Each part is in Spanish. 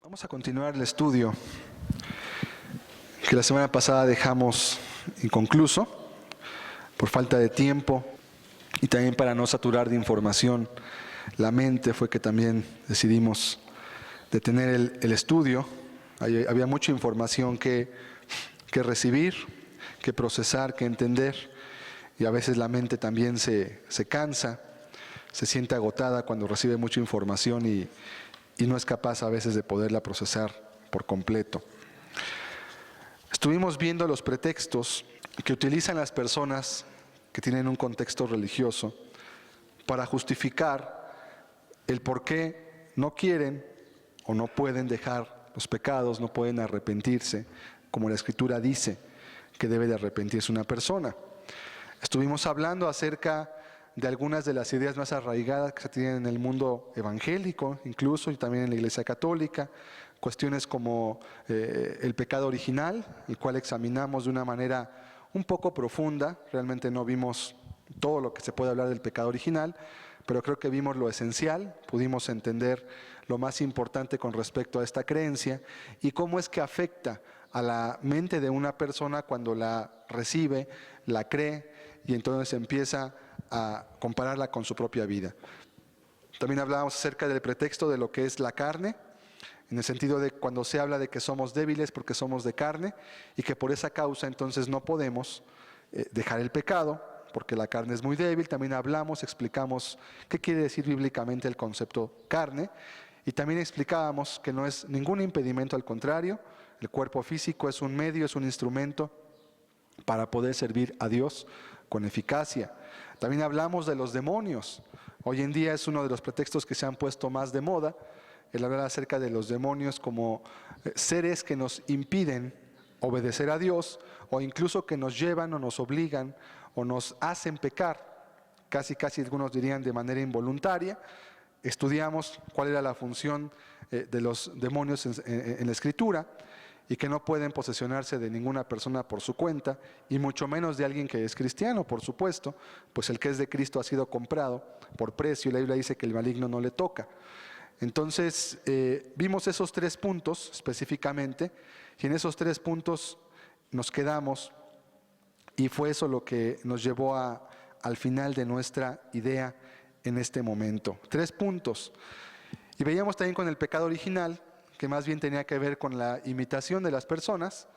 Vamos a continuar el estudio que la semana pasada dejamos inconcluso por falta de tiempo y también para no saturar de información la mente. Fue que también decidimos detener el estudio. Había mucha información que recibir, que procesar, que entender, y a veces la mente también se cansa, se siente agotada cuando recibe mucha información y no es capaz a veces de poderla procesar por completo. Estuvimos viendo los pretextos que utilizan las personas que tienen un contexto religioso para justificar el por qué no quieren o no pueden dejar los pecados, no pueden arrepentirse, como la Escritura dice que debe de arrepentirse una persona. Estuvimos hablando acerca de algunas de las ideas más arraigadas que se tienen en el mundo evangélico, incluso, y también en la Iglesia Católica, cuestiones como el pecado original, el cual examinamos de una manera un poco profunda. Realmente no vimos todo lo que se puede hablar del pecado original, pero creo que vimos lo esencial, pudimos entender lo más importante con respecto a esta creencia y cómo es que afecta a la mente de una persona cuando la recibe, la cree y entonces empieza a compararla con su propia vida. También hablábamos acerca del pretexto de lo que es la carne, en el sentido de cuando se habla de que somos débiles porque somos de carne y que por esa causa entonces no podemos dejar el pecado porque la carne es muy débil. También hablamos, explicamos qué quiere decir bíblicamente el concepto carne y también explicábamos que no es ningún impedimento, al contrario, el cuerpo físico es un medio, es un instrumento para poder servir a Dios con eficacia. También hablamos de los demonios. Hoy en día es uno de los pretextos que se han puesto más de moda, el hablar acerca de los demonios como seres que nos impiden obedecer a Dios o incluso que nos llevan o nos obligan o nos hacen pecar, casi algunos dirían de manera involuntaria. Estudiamos cuál era la función de los demonios en la Escritura y que no pueden posesionarse de ninguna persona por su cuenta, y mucho menos de alguien que es cristiano, por supuesto, pues el que es de Cristo ha sido comprado por precio y la Biblia dice que el maligno no le toca. Entonces, vimos esos 3 puntos específicamente, y en esos 3 puntos nos quedamos, y fue eso lo que nos llevó al final de nuestra idea en este momento. 3 puntos. Y veíamos también con el pecado original, que más bien tenía que ver con la imitación de las personas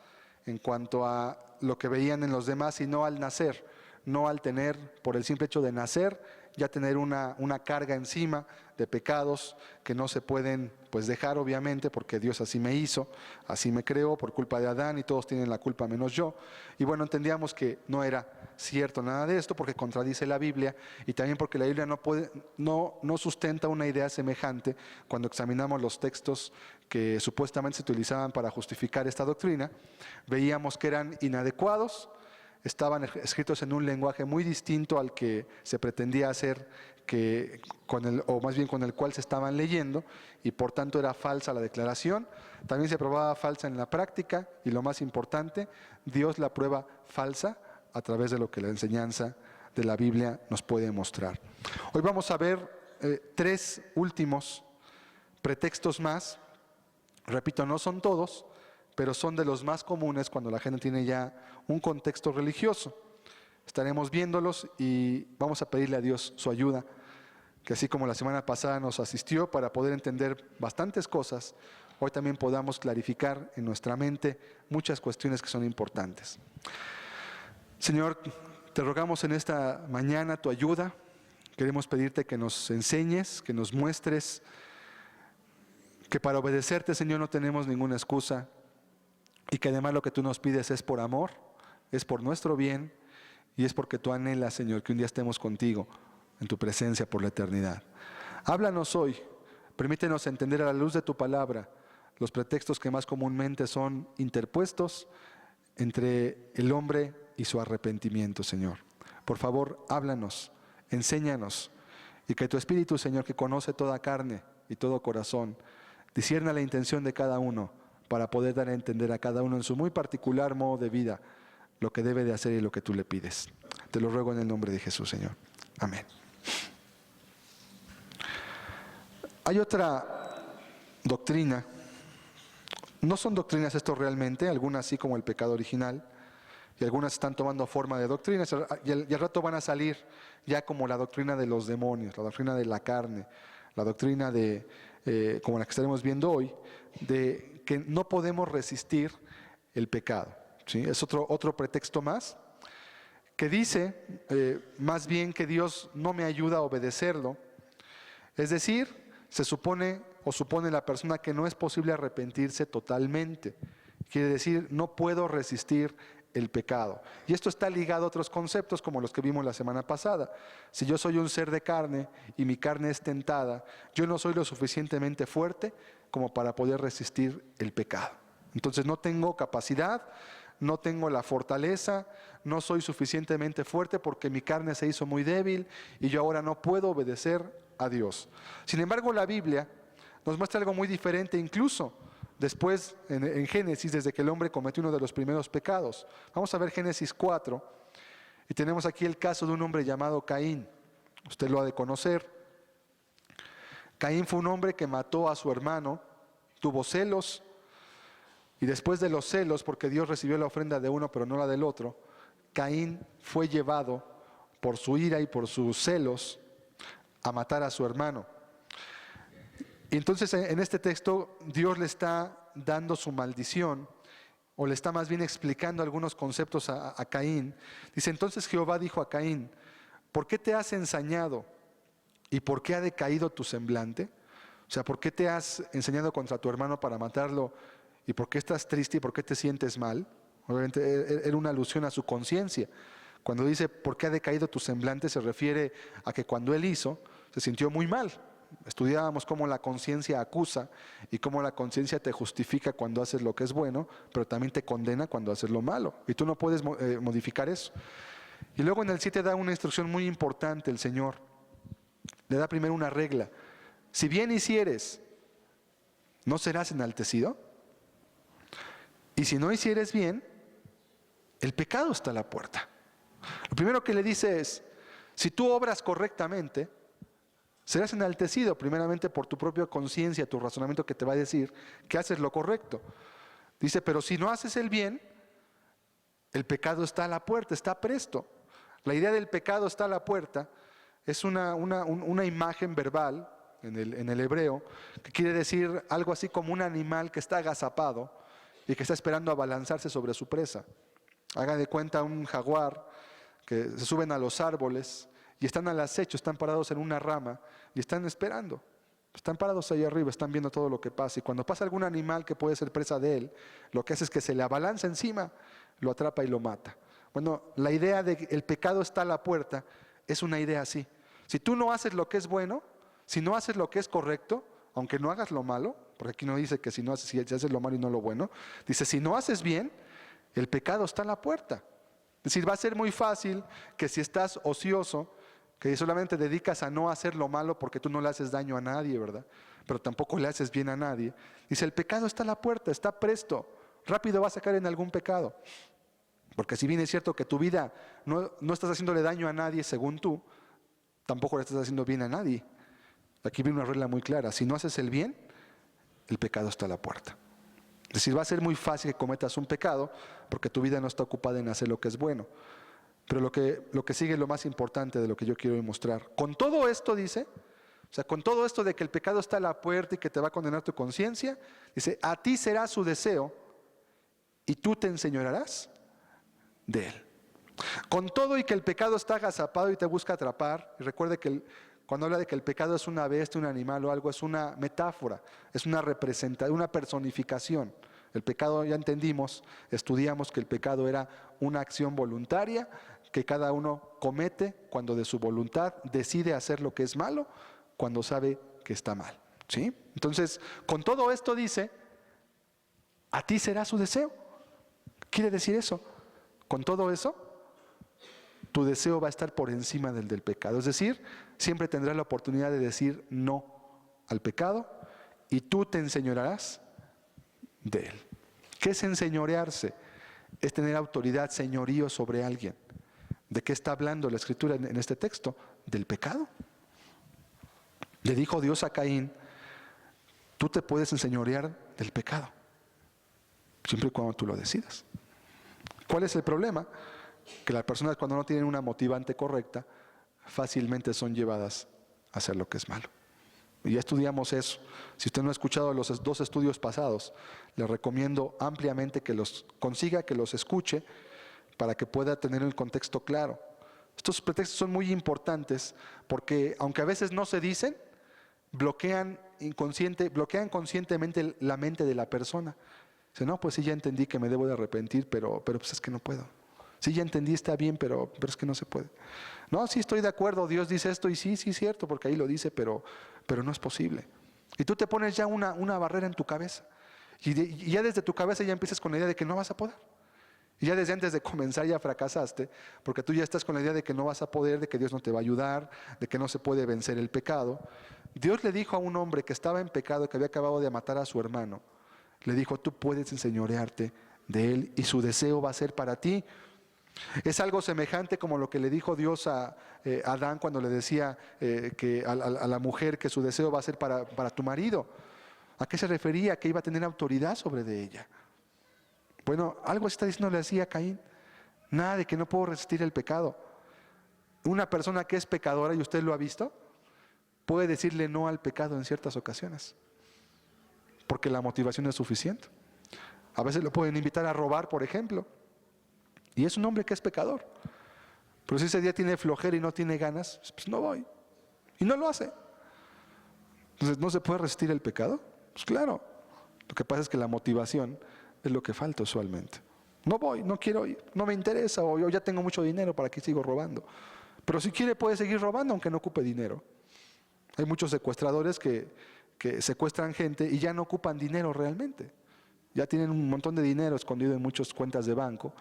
en cuanto a lo que veían en los demás y no al nacer, no al tener, por el simple hecho de nacer, ya tener una carga encima de pecados que no se pueden pues dejar, obviamente, porque Dios así me hizo, así me creó por culpa de Adán y todos tienen la culpa menos yo. Y bueno, entendíamos que no era cierto nada de esto porque contradice la Biblia y también porque la Biblia no sustenta una idea semejante cuando examinamos los textos que supuestamente se utilizaban para justificar esta doctrina. Veíamos que eran inadecuados, estaban escritos en un lenguaje muy distinto al que se pretendía hacer, o más bien con el cual se estaban leyendo, y por tanto era falsa la declaración. También se probaba falsa en la práctica, y lo más importante, Dios la prueba falsa a través de lo que la enseñanza de la Biblia nos puede mostrar. Hoy vamos a ver 3 últimos pretextos más. Repito, no son todos, pero son de los más comunes cuando la gente tiene ya un contexto religioso. Estaremos viéndolos y vamos a pedirle a Dios su ayuda, que así como la semana pasada nos asistió para poder entender bastantes cosas, hoy también podamos clarificar en nuestra mente muchas cuestiones que son importantes. Señor, te rogamos en esta mañana tu ayuda. Queremos pedirte que nos enseñes, que nos muestres que para obedecerte, Señor, no tenemos ninguna excusa y que además lo que tú nos pides es por amor, es por nuestro bien y es porque tú anhelas, Señor, que un día estemos contigo en tu presencia por la eternidad. Háblanos hoy, permítenos entender a la luz de tu palabra los pretextos que más comúnmente son interpuestos entre el hombre y su arrepentimiento, Señor. Por favor, háblanos, enséñanos y que tu Espíritu, Señor, que conoce toda carne y todo corazón, discierna la intención de cada uno para poder dar a entender a cada uno en su muy particular modo de vida lo que debe de hacer y lo que tú le pides. Te lo ruego en el nombre de Jesús, Señor. Amén. Hay otra doctrina No son doctrinas esto realmente, algunas sí como el pecado original, y algunas están tomando forma de doctrinas, y al rato van a salir ya como la doctrina de los demonios, la doctrina de la carne, la doctrina de, como la que estaremos viendo hoy, de que no podemos resistir el pecado. ¿Sí? Es otro pretexto más, que dice más bien que Dios no me ayuda a obedecerlo. Es decir, se supone o supone la persona que no es posible arrepentirse totalmente. Quiere decir, no puedo resistir el pecado. Y esto está ligado a otros conceptos como los que vimos la semana pasada. Si yo soy un ser de carne y mi carne es tentada, yo no soy lo suficientemente fuerte como para poder resistir el pecado. Entonces no tengo capacidad, no tengo la fortaleza, no soy suficientemente fuerte porque mi carne se hizo muy débil y yo ahora no puedo obedecer a Dios. Sin embargo, la Biblia nos muestra algo muy diferente, incluso después en Génesis, desde que el hombre cometió uno de los primeros pecados. Vamos a ver Génesis 4 y tenemos aquí el caso de un hombre llamado Caín. Usted lo ha de conocer. Caín fue un hombre que mató a su hermano, tuvo celos, y después de los celos, porque Dios recibió la ofrenda de uno pero no la del otro, Caín fue llevado por su ira y por sus celos a matar a su hermano. Y entonces en este texto Dios le está dando su maldición, o le está más bien explicando algunos conceptos a Caín. Dice, entonces Jehová dijo a Caín, ¿por qué te has ensañado? ¿Y por qué ha decaído tu semblante? O sea, ¿por qué te has ensañado contra tu hermano para matarlo? ¿Y por qué estás triste y por qué te sientes mal? Obviamente era una alusión a su conciencia. Cuando dice, ¿por qué ha decaído tu semblante? Se refiere a que cuando él hizo, se sintió muy mal. Estudiábamos cómo la conciencia acusa y cómo la conciencia te justifica cuando haces lo que es bueno, pero también te condena cuando haces lo malo. Y tú no puedes modificar eso. Y luego en el 7 da una instrucción muy importante el Señor. Le da primero una regla. Si bien hicieres, ¿no serás enaltecido? Y si no hicieres bien, el pecado está a la puerta. Lo primero que le dice es, si tú obras correctamente, serás enaltecido primeramente por tu propia conciencia, tu razonamiento que te va a decir que haces lo correcto. Dice, pero si no haces el bien, el pecado está a la puerta, está presto. La idea del pecado está a la puerta es una imagen verbal en el hebreo que quiere decir algo así como un animal que está agazapado y que está esperando abalanzarse sobre su presa. Haga de cuenta un jaguar que se suben a los árboles y están al acecho, están parados en una rama y están esperando. Están parados ahí arriba, están viendo todo lo que pasa. Y cuando pasa algún animal que puede ser presa de él, lo que hace es que se le abalanza encima, lo atrapa y lo mata. Bueno, la idea de que el pecado está a la puerta es una idea así. Si tú no haces lo que es bueno, si no haces lo que es correcto, aunque no hagas lo malo, porque aquí no dice que si haces lo malo y no lo bueno, dice si no haces bien, el pecado está a la puerta. Es decir, va a ser muy fácil que si estás ocioso, que solamente dedicas a no hacer lo malo porque tú no le haces daño a nadie, ¿verdad? Pero tampoco le haces bien a nadie. Dice, el pecado está a la puerta, está presto, rápido vas a caer en algún pecado. Porque si bien es cierto que tu vida no estás haciéndole daño a nadie según tú, tampoco le estás haciendo bien a nadie. Aquí viene una regla muy clara, si no haces el bien, el pecado está a la puerta. Es decir, va a ser muy fácil que cometas un pecado porque tu vida no está ocupada en hacer lo que es bueno. Pero lo que sigue es lo más importante de lo que yo quiero mostrar. Con todo esto dice, o sea, con todo esto de que el pecado está a la puerta y que te va a condenar tu conciencia, dice, a ti será su deseo y tú te enseñorearás de él. Con todo y que el pecado está agazapado y te busca atrapar, y recuerde que cuando habla de que el pecado es una bestia, un animal o algo, es una metáfora, es una representación, una personificación. El pecado, ya entendimos, estudiamos que el pecado era una acción voluntaria que cada uno comete cuando de su voluntad decide hacer lo que es malo, cuando sabe que está mal. ¿Sí? Entonces, con todo esto dice, a ti será su deseo. ¿Quiere decir eso? Con todo eso, tu deseo va a estar por encima del pecado. Es decir, siempre tendrás la oportunidad de decir no al pecado y tú te enseñorearás de él. ¿Qué es enseñorearse? Es tener autoridad, señorío sobre alguien. ¿De qué está hablando la Escritura en este texto? Del pecado. Le dijo Dios a Caín, tú te puedes enseñorear del pecado. siempre y cuando tú lo decidas. ¿Cuál es el problema? Que las personas, cuando no tienen una motivante correcta, fácilmente son llevadas a hacer lo que es malo. Y ya estudiamos eso. Si usted no ha escuchado los 2 estudios pasados, le recomiendo ampliamente que los consiga, que los escuche, para que pueda tener el contexto claro. Estos pretextos son muy importantes porque, aunque a veces no se dicen, bloquean conscientemente la mente de la persona. Dice, no, pues sí, ya entendí que me debo de arrepentir, pero pues es que no puedo. Sí, ya entendí, está bien, pero es que no se puede. No, sí estoy de acuerdo, Dios dice esto y sí, es cierto, porque ahí lo dice, pero no es posible. Y tú te pones ya una barrera en tu cabeza. Y ya desde tu cabeza ya empiezas con la idea de que no vas a poder. Y ya desde antes de comenzar ya fracasaste, porque tú ya estás con la idea de que no vas a poder, de que Dios no te va a ayudar, de que no se puede vencer el pecado. Dios le dijo a un hombre que estaba en pecado, que había acabado de matar a su hermano, le dijo, tú puedes enseñorearte de él y su deseo va a ser para ti. Es algo semejante como lo que le dijo Dios a Adán cuando le decía que a la mujer que su deseo va a ser para tu marido. ¿A qué se refería? Que iba a tener autoridad sobre de ella. Bueno, algo está diciéndole así a Caín. Nada de que no puedo resistir el pecado. Una persona que es pecadora, y usted lo ha visto, puede decirle no al pecado en ciertas ocasiones, porque la motivación es suficiente. A veces lo pueden invitar a robar, por ejemplo, y es un hombre que es pecador. Pero si ese día tiene flojera y no tiene ganas, pues no voy. Y no lo hace. Entonces, ¿no se puede resistir el pecado? Pues claro. Lo que pasa es que la motivación es lo que falta usualmente. No voy, no quiero ir, no me interesa, o yo ya tengo mucho dinero, ¿para qué sigo robando? Pero si quiere puede seguir robando aunque no ocupe dinero. Hay muchos secuestradores que secuestran gente y ya no ocupan dinero realmente. Ya tienen un montón de dinero escondido en muchas cuentas de banco,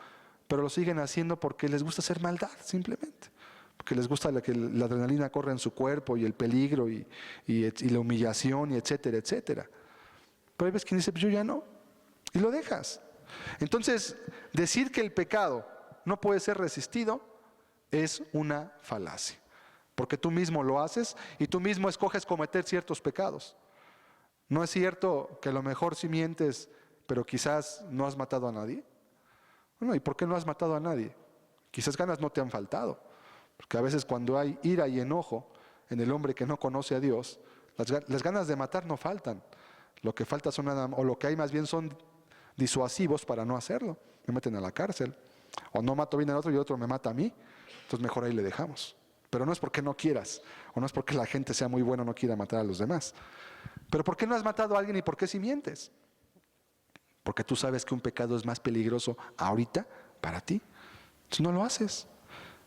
pero lo siguen haciendo porque les gusta hacer maldad, simplemente. Porque les gusta que la adrenalina corra en su cuerpo y el peligro y la humillación y etcétera, etcétera. Pero hay veces quien dice, pues yo ya no. Y lo dejas. Entonces, decir que el pecado no puede ser resistido es una falacia. Porque tú mismo lo haces y tú mismo escoges cometer ciertos pecados. ¿No es cierto que a lo mejor sí mientes, pero quizás no has matado a nadie? Bueno, ¿y por qué no has matado a nadie? Quizás ganas no te han faltado. Porque a veces cuando hay ira y enojo en el hombre que no conoce a Dios, las ganas de matar no faltan. Lo que falta son nada, o lo que hay más bien son disuasivos para no hacerlo. Me meten a la cárcel. O no mato bien al otro y el otro me mata a mí. Entonces mejor ahí le dejamos. Pero no es porque no quieras, o no es porque la gente sea muy buena o no quiera matar a los demás. Pero ¿por qué no has matado a alguien y por qué si mientes? Porque tú sabes que un pecado es más peligroso ahorita para ti. Entonces no lo haces.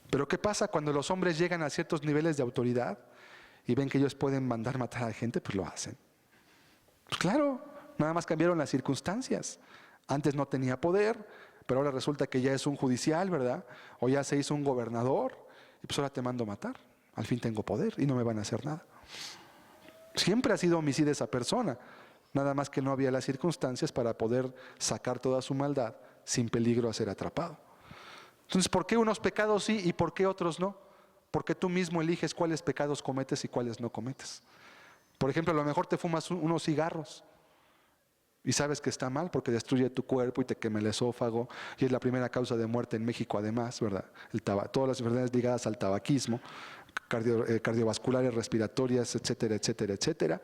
Pero ¿qué pasa cuando los hombres llegan a ciertos niveles de autoridad y ven que ellos pueden mandar matar a la gente? Pues lo hacen. Pues claro, nada más cambiaron las circunstancias. Antes no tenía poder, pero ahora resulta que ya es un judicial, ¿verdad? O ya se hizo un gobernador. Y pues ahora te mando a matar. Al fin tengo poder y no me van a hacer nada. Siempre ha sido homicida esa persona. Nada más que no había las circunstancias para poder sacar toda su maldad sin peligro a ser atrapado. Entonces, ¿por qué unos pecados sí y por qué otros no? Porque tú mismo eliges cuáles pecados cometes y cuáles no cometes. Por ejemplo, a lo mejor te fumas unos cigarros y sabes que está mal porque destruye tu cuerpo y te quema el esófago y es la primera causa de muerte en México además, ¿verdad? Todas las enfermedades ligadas al tabaquismo, cardiovasculares, respiratorias, etcétera, etcétera, etcétera.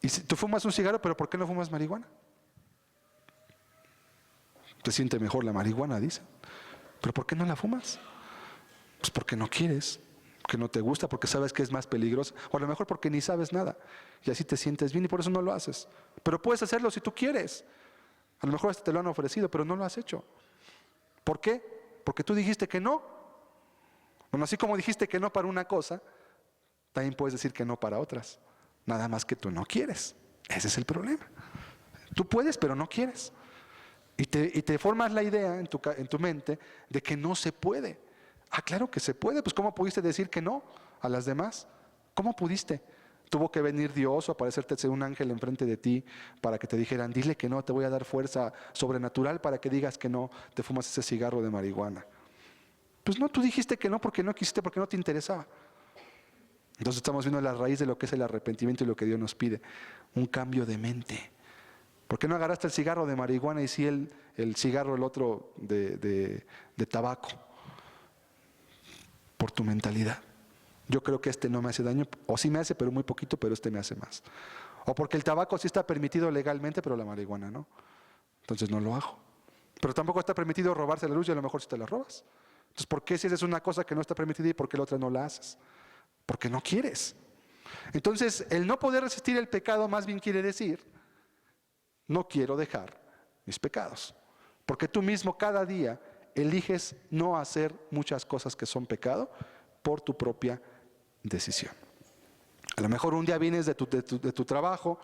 Y si tú fumas un cigarro, ¿pero por qué no fumas marihuana? Te siente mejor la marihuana, dicen. ¿Pero por qué no la fumas? Pues porque no quieres, porque no te gusta, porque sabes que es más peligroso, o a lo mejor porque ni sabes nada, y así te sientes bien y por eso no lo haces. Pero puedes hacerlo si tú quieres. A lo mejor hasta te lo han ofrecido, pero no lo has hecho. ¿Por qué? Porque tú dijiste que no. Bueno, así como dijiste que no para una cosa, también puedes decir que no para otras. Nada más que tú no quieres. Ese es el problema. Tú puedes, pero no quieres. Y te formas la idea en tu mente de que no se puede. Ah, claro que se puede. Pues ¿cómo pudiste decir que no a las demás? ¿Cómo pudiste? Tuvo que venir Dios o aparecerte un ángel enfrente de ti para que te dijeran, dile que no, te voy a dar fuerza sobrenatural para que digas que no, te fumas ese cigarro de marihuana. Pues no, tú dijiste que no porque no quisiste, porque no te interesaba. Entonces estamos viendo la raíz de lo que es el arrepentimiento y lo que Dios nos pide. Un cambio de mente. ¿Por qué no agarraste el cigarro de marihuana y sí el cigarro, el otro de tabaco? Por tu mentalidad. Yo creo que este no me hace daño, o sí me hace, pero muy poquito, pero este me hace más. O porque el tabaco sí está permitido legalmente, pero la marihuana no. Entonces no lo hago. Pero tampoco está permitido robarse la luz y a lo mejor si te la robas. Entonces, ¿por qué si haces una cosa que no está permitida y por qué la otra no la haces? Porque no quieres. Entonces, el no poder resistir el pecado más bien quiere decir, no quiero dejar mis pecados. Porque tú mismo cada día eliges no hacer muchas cosas que son pecado por tu propia decisión. A lo mejor un día vienes de tu trabajo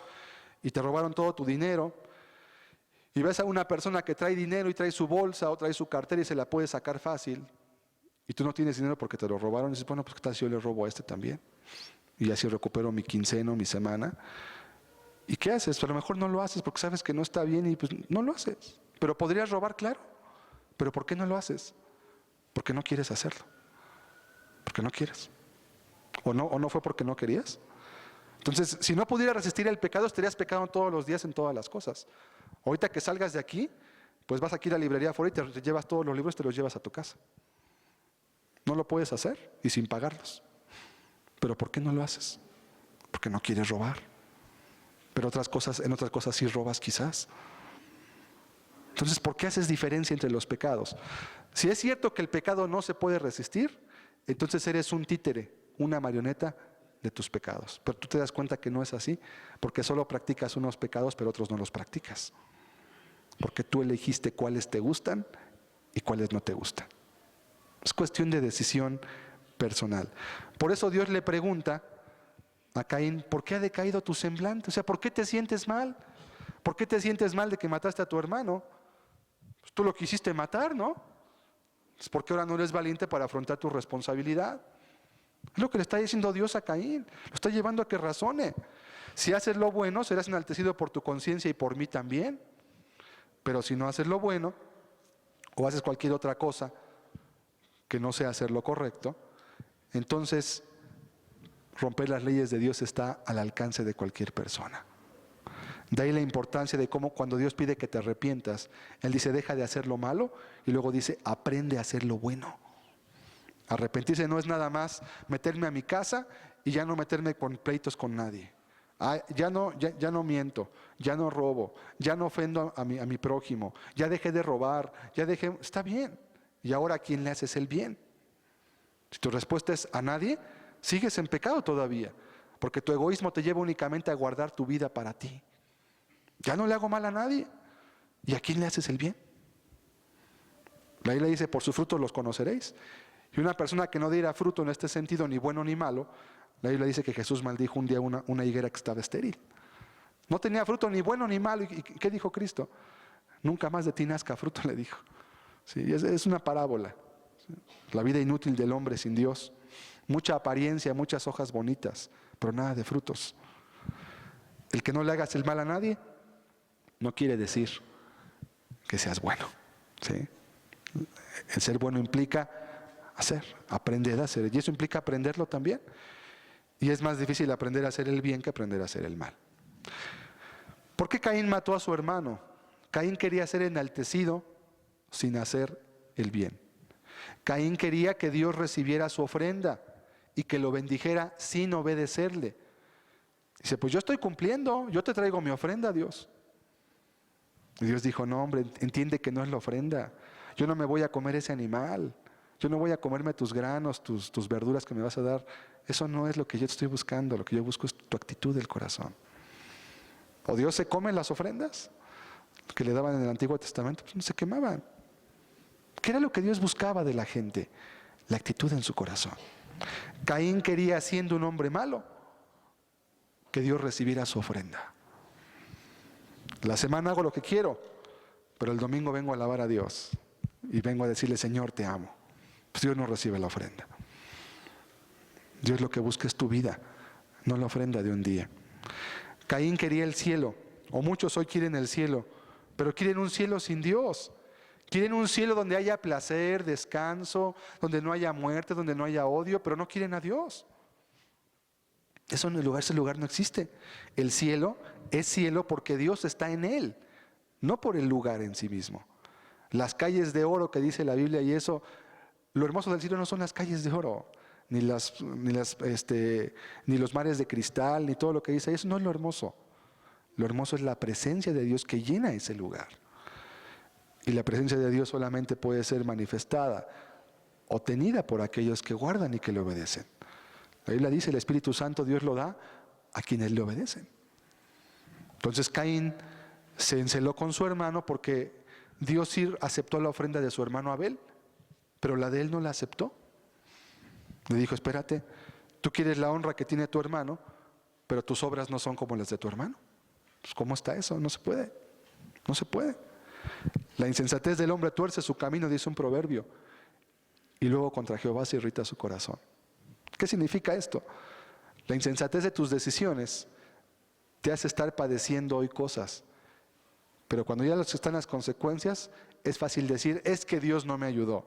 y te robaron todo tu dinero y ves a una persona que trae dinero y trae su bolsa o trae su cartera y se la puede sacar fácil y tú no tienes dinero porque te lo robaron y dices, bueno, pues ¿qué tal si yo le robo a este también? Y así recupero mi quincena, mi semana. ¿Y qué haces? Pues a lo mejor no lo haces porque sabes que no está bien y pues no lo haces. Pero podrías robar, claro. Pero ¿por qué no lo haces? Porque no quieres hacerlo. Porque no quieres. ¿O no fue porque no querías? Entonces, si no pudieras resistir el pecado, estarías pecando todos los días en todas las cosas. Ahorita que salgas de aquí, pues vas aquí a la librería afuera y te llevas todos los libros y te los llevas a tu casa. No lo puedes hacer y sin pagarlos. ¿Pero por qué no lo haces? Porque no quieres robar. Pero en otras cosas sí robas quizás. Entonces, ¿por qué haces diferencia entre los pecados? Si es cierto que el pecado no se puede resistir, entonces eres un títere, una marioneta de tus pecados. Pero tú te das cuenta que no es así, porque solo practicas unos pecados, pero otros no los practicas. Porque tú elegiste cuáles te gustan y cuáles no te gustan. Es cuestión de decisión personal. Por eso Dios le pregunta a Caín, ¿por qué ha decaído tu semblante? O sea, ¿por qué te sientes mal? ¿Por qué te sientes mal de que mataste a tu hermano? Pues tú lo quisiste matar, ¿no? Es porque ahora no eres valiente para afrontar tu responsabilidad. Es lo que le está diciendo Dios a Caín. Lo está llevando a que razone. Si haces lo bueno, serás enaltecido por tu conciencia y por mí también. Pero si no haces lo bueno, o haces cualquier otra cosa que no sea hacer lo correcto, entonces romper las leyes de Dios está al alcance de cualquier persona. De ahí la importancia de cómo cuando Dios pide que te arrepientas, Él dice, deja de hacer lo malo, y luego dice, aprende a hacer lo bueno. Arrepentirse no es nada más meterme a mi casa y ya no meterme con pleitos con nadie. Ya no miento, ya no robo, ya no ofendo a mi prójimo, ya dejé de robar, está bien. Y ahora ¿a quién le haces el bien? Si tu respuesta es a nadie, sigues en pecado todavía, porque tu egoísmo te lleva únicamente a guardar tu vida para ti. Ya no le hago mal a nadie. ¿Y a quién le haces el bien? La Biblia dice, por sus frutos los conoceréis. Y una persona que no diera fruto en este sentido, ni bueno ni malo, la Biblia dice que Jesús maldijo un día una higuera que estaba estéril. No tenía fruto ni bueno ni malo. ¿Y qué dijo Cristo? Nunca más de ti nazca fruto, le dijo. Sí, es una parábola. La vida inútil del hombre sin Dios. Mucha apariencia, muchas hojas bonitas, pero nada de frutos. El que no le hagas el mal a nadie, no quiere decir que seas bueno. ¿Sí? El ser bueno implica aprender a hacer. Y eso implica aprenderlo también. Y es más difícil aprender a hacer el bien que aprender a hacer el mal. ¿Por qué Caín mató a su hermano? Caín quería ser enaltecido sin hacer el bien. Caín quería que Dios recibiera su ofrenda y que lo bendijera sin obedecerle. Dice, pues yo estoy cumpliendo, yo te traigo mi ofrenda, Dios. Y Dios dijo, no hombre, entiende que no es la ofrenda. Yo no me voy a comer ese animal. Yo no voy a comerme tus granos, tus verduras que me vas a dar. Eso no es lo que yo estoy buscando. Lo que yo busco es tu actitud del corazón. ¿O Dios se come las ofrendas que le daban en el Antiguo Testamento? Pues no se quemaban. ¿Qué era lo que Dios buscaba de la gente? La actitud en su corazón. Caín quería, siendo un hombre malo, que Dios recibiera su ofrenda. La semana hago lo que quiero, pero el domingo vengo a alabar a Dios y vengo a decirle, Señor, te amo. Pues Dios no recibe la ofrenda. Dios lo que busca es tu vida, no la ofrenda de un día. Caín quería el cielo, o muchos hoy quieren el cielo, pero quieren un cielo sin Dios. Quieren un cielo donde haya placer, descanso, donde no haya muerte, donde no haya odio, pero no quieren a Dios. Ese lugar no existe. El cielo es cielo porque Dios está en él, no por el lugar en sí mismo. Las calles de oro que dice la Biblia y eso, lo hermoso del cielo no son las calles de oro, ni los mares de cristal, ni todo lo que dice, eso no es lo hermoso. Lo hermoso es la presencia de Dios que llena ese lugar. Y la presencia de Dios solamente puede ser manifestada o tenida por aquellos que guardan y que le obedecen. La Biblia dice, el Espíritu Santo Dios lo da a quienes le obedecen. Entonces Caín se enceló con su hermano porque Dios sí aceptó la ofrenda de su hermano Abel, pero la de él no la aceptó. Le dijo, espérate, tú quieres la honra que tiene tu hermano, pero tus obras no son como las de tu hermano. Pues, ¿cómo está eso? No se puede. No se puede. La insensatez del hombre tuerce su camino, dice un proverbio, y luego contra Jehová se irrita su corazón. ¿Qué significa esto? La insensatez de tus decisiones te hace estar padeciendo hoy cosas, pero cuando ya están las consecuencias, es fácil decir, es que Dios no me ayudó.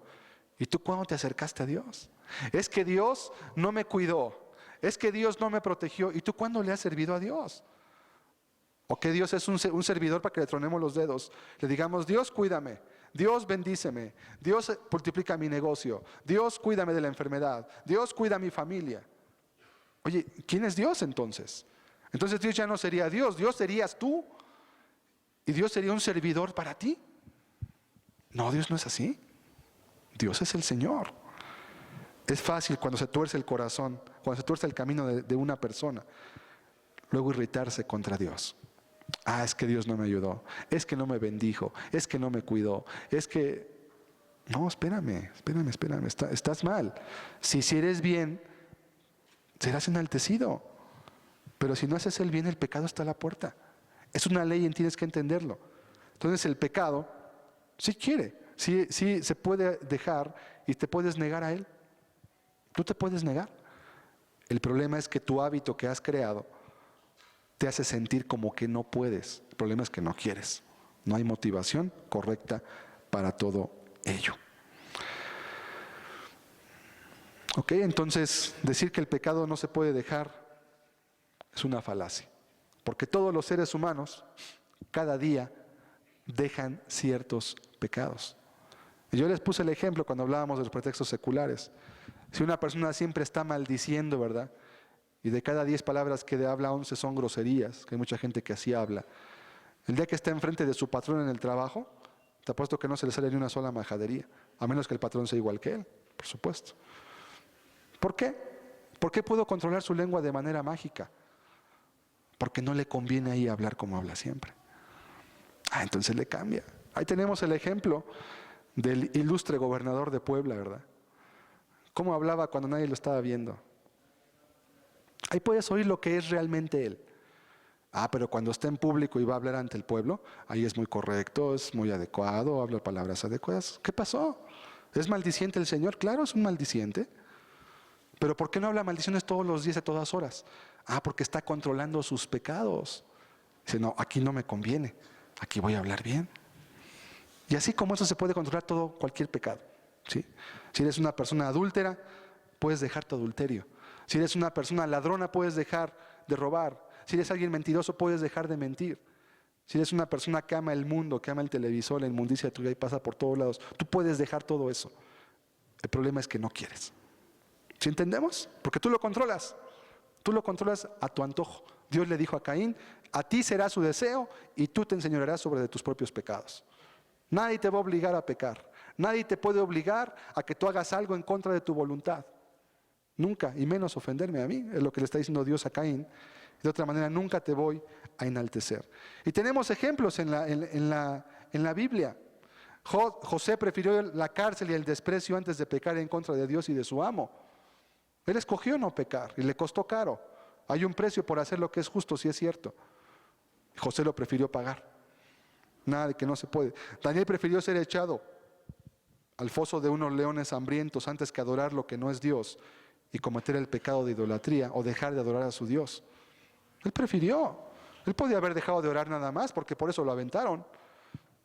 ¿Y tú cuándo te acercaste a Dios? Es que Dios no me cuidó, es que Dios no me protegió. ¿Y tú cuándo le has servido a Dios? ¿O que Dios es un servidor para que le tronemos los dedos? Le digamos, Dios cuídame, Dios bendíceme, Dios multiplica mi negocio, Dios cuídame de la enfermedad, Dios cuida a mi familia. Oye, ¿quién es Dios entonces? Entonces Dios ya no sería Dios, Dios serías tú. ¿Y Dios sería un servidor para ti? No, Dios no es así. Dios es el Señor. Es fácil cuando se tuerce el corazón, cuando se tuerce el camino de una persona, luego irritarse contra Dios. Ah, es que Dios no me ayudó, es que no me bendijo, es que no me cuidó, es que... No, espérame, estás mal. Si hicieres bien, serás enaltecido. Pero si no haces el bien, el pecado está a la puerta. Es una ley y tienes que entenderlo. Entonces el pecado, sí quiere, sí se puede dejar y te puedes negar a él. Tú te puedes negar. El problema es que tu hábito que has creado te hace sentir como que no puedes. El problema es que no quieres. No hay motivación correcta para todo ello. Ok, entonces decir que el pecado no se puede dejar es una falacia. Porque todos los seres humanos, cada día, dejan ciertos pecados. Y yo les puse el ejemplo cuando hablábamos de los pretextos seculares. Si una persona siempre está maldiciendo, ¿verdad? Y de cada 10 palabras que habla, 11 son groserías, que hay mucha gente que así habla. El día que está enfrente de su patrón en el trabajo, te apuesto que no se le sale ni una sola majadería, a menos que el patrón sea igual que él, por supuesto. ¿Por qué? ¿Por qué pudo controlar su lengua de manera mágica? Porque no le conviene ahí hablar como habla siempre. Entonces le cambia. Ahí tenemos el ejemplo del ilustre gobernador de Puebla, ¿verdad? ¿Cómo hablaba cuando nadie lo estaba viendo? Ahí puedes oír lo que es realmente él. Pero cuando está en público y va a hablar ante el pueblo, ahí es muy correcto, es muy adecuado, habla palabras adecuadas. ¿Qué pasó? ¿Es maldiciente el Señor? Claro, es un maldiciente. Pero ¿por qué no habla maldiciones todos los días, a todas horas? Porque está controlando sus pecados. Dice, no, aquí no me conviene, aquí voy a hablar bien. Y así como eso se puede controlar cualquier pecado. ¿Sí? Si eres una persona adúltera, puedes dejar tu adulterio. Si eres una persona ladrona, puedes dejar de robar. Si eres alguien mentiroso, puedes dejar de mentir. Si eres una persona que ama el mundo, que ama el televisor, la inmundicia tuya y pasa por todos lados, tú puedes dejar todo eso. El problema es que no quieres. ¿Sí entendemos? Porque tú lo controlas. Tú lo controlas a tu antojo. Dios le dijo a Caín, a ti será su deseo y tú te enseñorearás sobre tus propios pecados. Nadie te va a obligar a pecar. Nadie te puede obligar a que tú hagas algo en contra de tu voluntad. Nunca, y menos ofenderme a mí, es lo que le está diciendo Dios a Caín. De otra manera, nunca te voy a enaltecer. Y tenemos ejemplos en la Biblia. José prefirió la cárcel y el desprecio antes de pecar en contra de Dios y de su amo. Él escogió no pecar y le costó caro. Hay un precio por hacer lo que es justo, si es cierto. José lo prefirió pagar. Nada de que no se puede. Daniel prefirió ser echado al foso de unos leones hambrientos antes que adorar lo que no es Dios y cometer el pecado de idolatría o dejar de adorar a su Dios. Él prefirió. Él podía haber dejado de orar nada más porque por eso lo aventaron.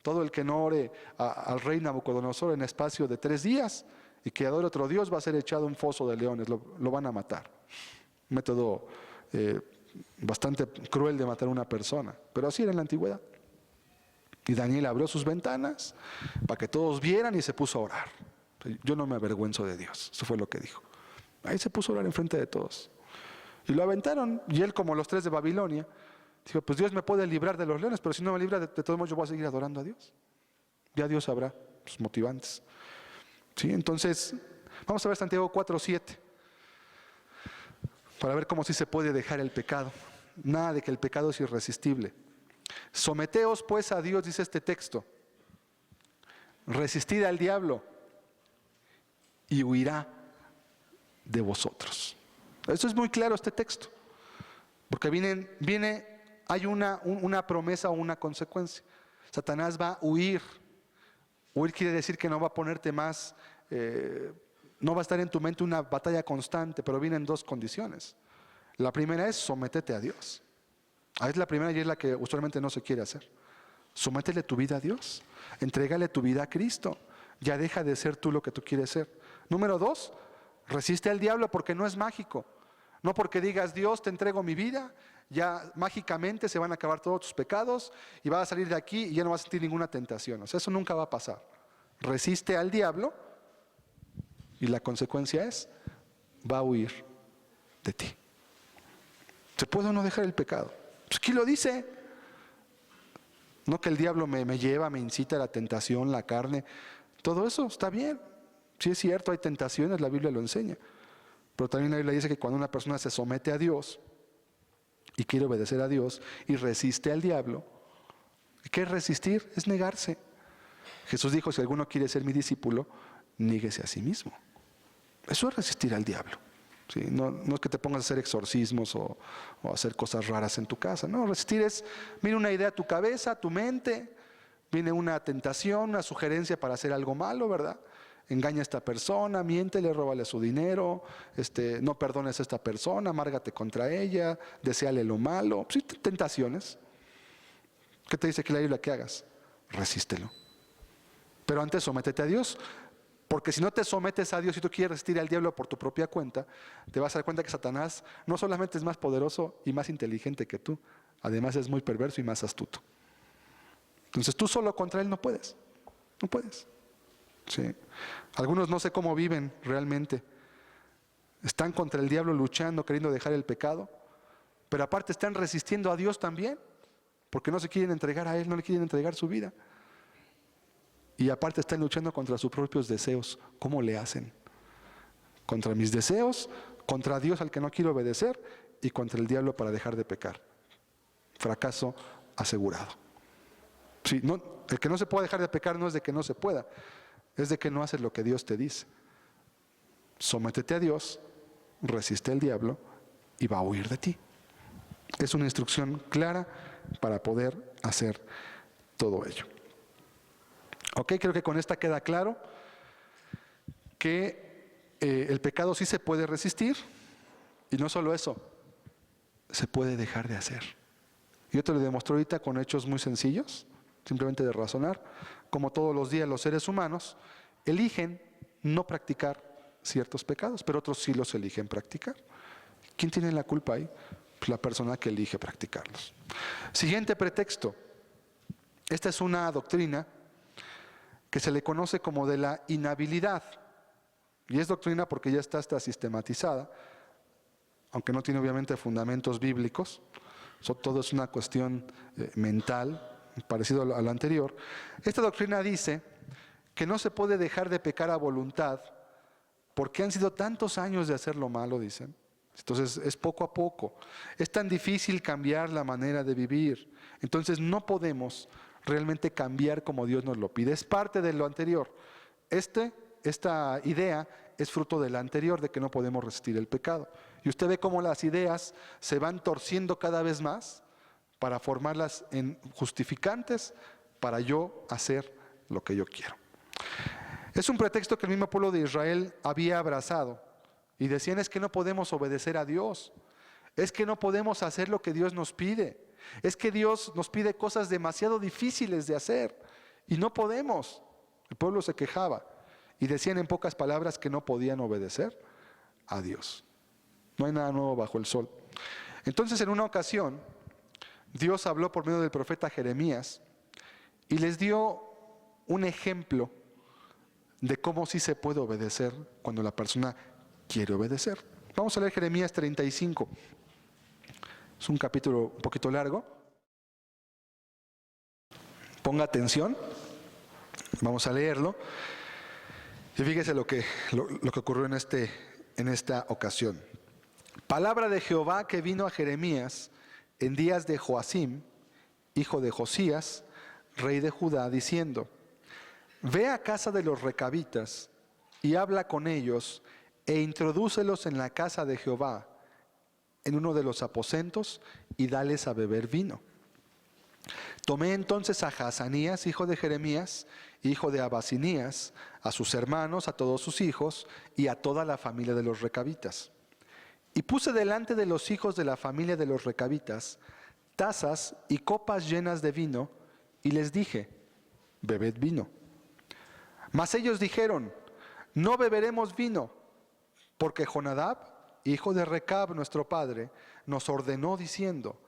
Todo el que no ore al rey Nabucodonosor en espacio de 3 días y que adore otro Dios va a ser echado a un foso de leones, lo van a matar. Método bastante cruel de matar a una persona, pero así era en la antigüedad. Y Daniel abrió sus ventanas para que todos vieran y se puso a orar. Yo no me avergüenzo de Dios, eso fue lo que dijo. Ahí se puso a orar enfrente de todos. Y lo aventaron, y él, como los 3 de Babilonia, dijo, pues Dios me puede librar de los leones, pero si no me libra, de todos modos yo voy a seguir adorando a Dios. Ya Dios sabrá sus motivantes. ¿Sí? Entonces, vamos a ver Santiago 4:7, para ver cómo sí se puede dejar el pecado. Nada de que el pecado es irresistible. Someteos pues a Dios, dice este texto. Resistid al diablo y huirá de vosotros. Esto es muy claro, este texto, porque hay una promesa o una consecuencia. Satanás va a huir. Huir quiere decir que no va a ponerte más, no va a estar en tu mente una batalla constante, pero vienen 2 condiciones. La primera es sométete a Dios. Es la primera y es la que usualmente no se quiere hacer. Sométele tu vida a Dios. Entrégale tu vida a Cristo. Ya deja de ser tú lo que tú quieres ser. Número 2, resiste al diablo porque no es mágico. No porque digas, Dios, te entrego mi vida, ya mágicamente se van a acabar todos tus pecados y vas a salir de aquí y ya no vas a sentir ninguna tentación. O sea, eso nunca va a pasar. Resiste al diablo y la consecuencia es, va a huir de ti. ¿Se puede o no dejar el pecado? Pues aquí lo dice. No que el diablo me lleva, me incita a la tentación, la carne. Todo eso está bien. Sí es cierto, hay tentaciones, la Biblia lo enseña. Pero también la Biblia dice que cuando una persona se somete a Dios y quiere obedecer a Dios y resiste al diablo, ¿qué es resistir? Es negarse. Jesús dijo, si alguno quiere ser mi discípulo, níguese a sí mismo. Eso es resistir al diablo. ¿Sí? No es que te pongas a hacer exorcismos o hacer cosas raras en tu casa. No, resistir es, viene una idea a tu cabeza, a tu mente, viene una tentación, una sugerencia para hacer algo malo, ¿verdad? Engaña a esta persona, miéntele, róbale su dinero, no perdones a esta persona, amárgate contra ella, deséale lo malo. Sí, tentaciones. ¿Qué te dice aquí la Biblia que hagas? Resístelo. Pero antes sométete a Dios, porque si no te sometes a Dios y tú quieres resistir al diablo por tu propia cuenta, te vas a dar cuenta que Satanás no solamente es más poderoso y más inteligente que tú, además es muy perverso y más astuto. Entonces tú solo contra él no puedes. No puedes. Sí. Algunos no sé cómo viven realmente. Están contra el diablo luchando, queriendo dejar el pecado, pero aparte están resistiendo a Dios también, porque no se quieren entregar a Él, no le quieren entregar su vida. Y aparte están luchando contra sus propios deseos. ¿Cómo le hacen? Contra mis deseos, contra Dios al que no quiero obedecer y contra el diablo para dejar de pecar. Fracaso asegurado. Sí, el que no se pueda dejar de pecar no es de que no se pueda, es de que no haces lo que Dios te dice. Sométete a Dios, resiste al diablo y va a huir de ti. Es una instrucción clara para poder hacer todo ello. Ok, creo que con esta queda claro que el pecado sí se puede resistir y no solo eso, se puede dejar de hacer. Yo te lo demostré ahorita con hechos muy sencillos, simplemente de razonar, como todos los días los seres humanos eligen no practicar ciertos pecados, pero otros sí los eligen practicar. ¿Quién tiene la culpa ahí? Pues la persona que elige practicarlos. Siguiente pretexto. Esta es una doctrina que se le conoce como de la inhabilidad. Y es doctrina porque ya está sistematizada, aunque no tiene obviamente fundamentos bíblicos. Todo es una cuestión mental, parecido a lo anterior. Esta doctrina dice que no se puede dejar de pecar a voluntad porque han sido tantos años de hacer lo malo, dicen. Entonces es poco a poco. Es tan difícil cambiar la manera de vivir. Entonces no podemos realmente cambiar como Dios nos lo pide. Es parte de lo anterior. Esta idea es fruto de la anterior, de que no podemos resistir el pecado. Y usted ve cómo las ideas se van torciendo cada vez más para formarlas en justificantes para yo hacer lo que yo quiero. Es un pretexto que el mismo pueblo de Israel había abrazado y decían: es que no podemos obedecer a Dios, es que no podemos hacer lo que Dios nos pide, es que Dios nos pide cosas demasiado difíciles de hacer y no podemos. El pueblo se quejaba y decían en pocas palabras que no podían obedecer a Dios. No hay nada nuevo bajo el sol. Entonces, en una ocasión, Dios habló por medio del profeta Jeremías y les dio un ejemplo de cómo sí se puede obedecer cuando la persona quiere obedecer. Vamos a leer Jeremías 35. Es un capítulo un poquito largo. Ponga atención. Vamos a leerlo. Y fíjese lo que ocurrió en esta ocasión. Palabra de Jehová que vino a Jeremías en días de Joacim, hijo de Josías, rey de Judá, diciendo: Ve a casa de los recabitas y habla con ellos e introdúcelos en la casa de Jehová, en uno de los aposentos, y dales a beber vino. Tomé entonces a Hazanías, hijo de Jeremías, hijo de Abasinías, a sus hermanos, a todos sus hijos, y a toda la familia de los recabitas. Y puse delante de los hijos de la familia de los recabitas tazas y copas llenas de vino, y les dije: bebed vino. Mas ellos dijeron: no beberemos vino, porque Jonadab, hijo de Recab, nuestro padre, nos ordenó diciendo: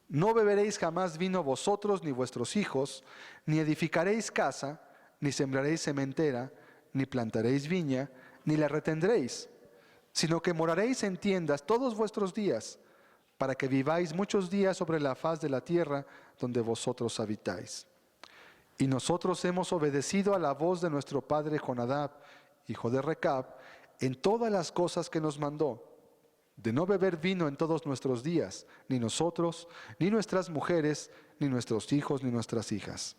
no beberéis jamás vino vosotros ni vuestros hijos, ni edificaréis casa, ni sembraréis sementera, ni plantaréis viña, ni la retendréis, sino que moraréis en tiendas todos vuestros días, para que viváis muchos días sobre la faz de la tierra donde vosotros habitáis. Y nosotros hemos obedecido a la voz de nuestro padre Jonadab, hijo de Recab, en todas las cosas que nos mandó, de no beber vino en todos nuestros días, ni nosotros, ni nuestras mujeres, ni nuestros hijos, ni nuestras hijas,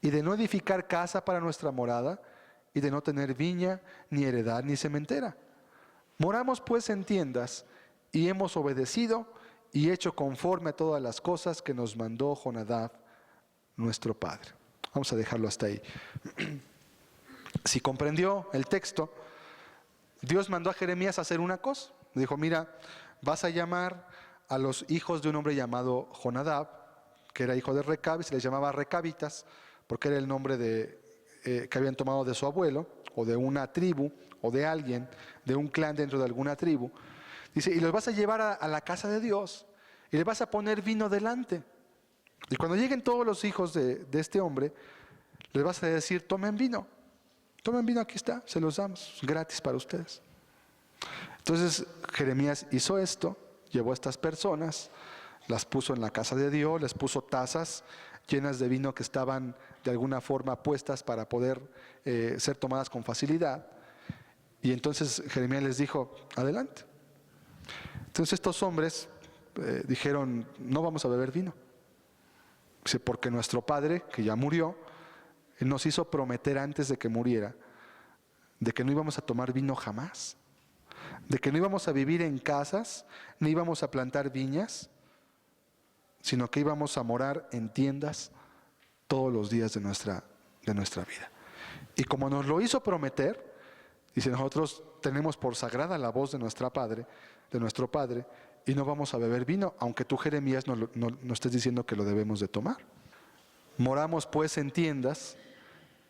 y de no edificar casa para nuestra morada, y de no tener viña, ni heredad, ni sementera. Moramos pues en tiendas, y hemos obedecido y hecho conforme a todas las cosas que nos mandó Jonadab, nuestro padre. Vamos a dejarlo hasta ahí. Si comprendió el texto, Dios mandó a Jeremías a hacer una cosa. Dijo: mira, vas a llamar a los hijos de un hombre llamado Jonadab, que era hijo de Recab, y se les llamaba recabitas, porque era el nombre que habían tomado de su abuelo, o de una tribu, o de alguien, de un clan dentro de alguna tribu. Dice: y los vas a llevar a la casa de Dios, y les vas a poner vino delante. Y cuando lleguen todos los hijos de este hombre, les vas a decir: tomen vino, aquí está, se los damos, gratis para ustedes. Entonces Jeremías hizo esto, llevó a estas personas, las puso en la casa de Dios, les puso tazas llenas de vino que estaban de alguna forma puestas para poder ser tomadas con facilidad. Y entonces Jeremías les dijo: adelante. Entonces estos hombres dijeron: no vamos a beber vino. Dice: porque nuestro padre, que ya murió, nos hizo prometer antes de que muriera de que no íbamos a tomar vino jamás, de que no íbamos a vivir en casas, ni íbamos a plantar viñas, sino que íbamos a morar en tiendas todos los días de nuestra vida. Y como nos lo hizo prometer, dice: nosotros tenemos por sagrada la voz de nuestro padre, y no vamos a beber vino, aunque tú, Jeremías, no estés diciendo que lo debemos de tomar. Moramos pues en tiendas,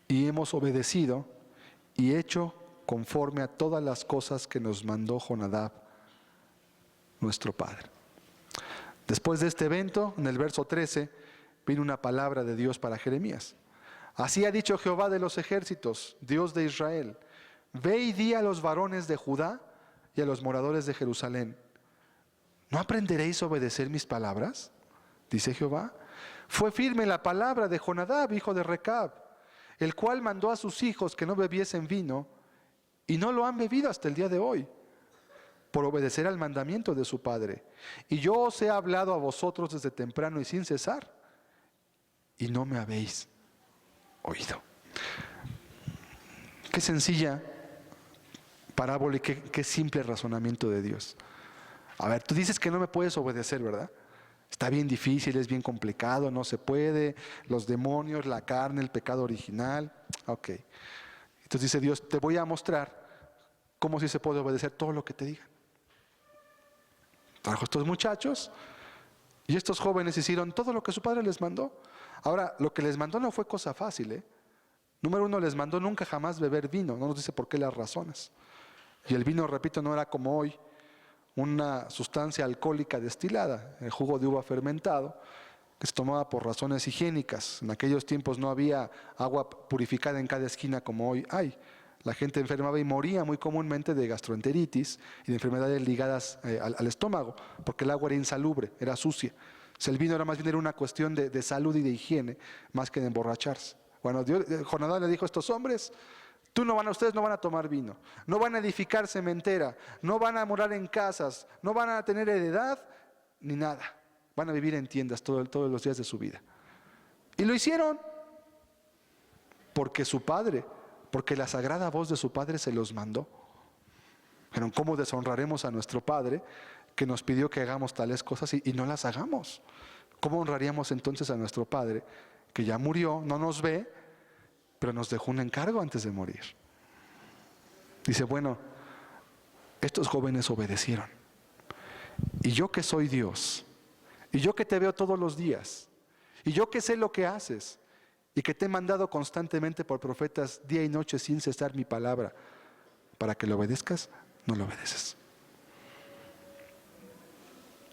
y hemos obedecido y hecho conforme a todas las cosas que nos mandó Jonadab, nuestro padre. Después de este evento, en el verso 13, vino una palabra de Dios para Jeremías. Así ha dicho Jehová de los ejércitos, Dios de Israel: ve y di a los varones de Judá y a los moradores de Jerusalén: ¿no aprenderéis a obedecer mis palabras? Dice Jehová: fue firme la palabra de Jonadab, hijo de Recab, el cual mandó a sus hijos que no bebiesen vino, y no lo han bebido hasta el día de hoy, por obedecer al mandamiento de su padre. Y yo os he hablado a vosotros desde temprano y sin cesar, y no me habéis oído. Qué sencilla parábola y qué simple razonamiento de Dios. A ver, tú dices que no me puedes obedecer, ¿verdad? Está bien difícil, es bien complicado, no se puede, los demonios, la carne, el pecado original. Ok. Entonces dice Dios: te voy a mostrar cómo sí se puede obedecer todo lo que te digan. Trajo estos muchachos y estos jóvenes hicieron todo lo que su padre les mandó. Ahora, lo que les mandó no fue cosa fácil, Número 1, les mandó nunca jamás beber vino. No nos dice por qué las razones. Y el vino, repito, no era como hoy, una sustancia alcohólica destilada, el jugo de uva fermentado, que se tomaba por razones higiénicas. En aquellos tiempos no había agua purificada en cada esquina como hoy hay. La gente enfermaba y moría muy comúnmente de gastroenteritis y de enfermedades ligadas al estómago, porque el agua era insalubre, era sucia. O sea, el vino era más bien era una cuestión de salud y de higiene, más que de emborracharse. Bueno, Jonadab le dijo a estos hombres: ustedes no van a tomar vino, no van a edificar cementera, no van a morar en casas, no van a tener heredad, ni nada. Van a vivir en tiendas todos los días de su vida. Y lo hicieron, porque la sagrada voz de su padre se los mandó. Pero ¿cómo deshonraremos a nuestro padre que nos pidió que hagamos tales cosas y no las hagamos? ¿Cómo honraríamos entonces a nuestro padre que ya murió, no nos ve, pero nos dejó un encargo antes de morir? Dice, bueno, estos jóvenes obedecieron. Y yo que soy Dios, y yo que te veo todos los días, y yo que sé lo que haces, y que te he mandado constantemente por profetas día y noche sin cesar mi palabra, para que lo obedezcas, no lo obedeces.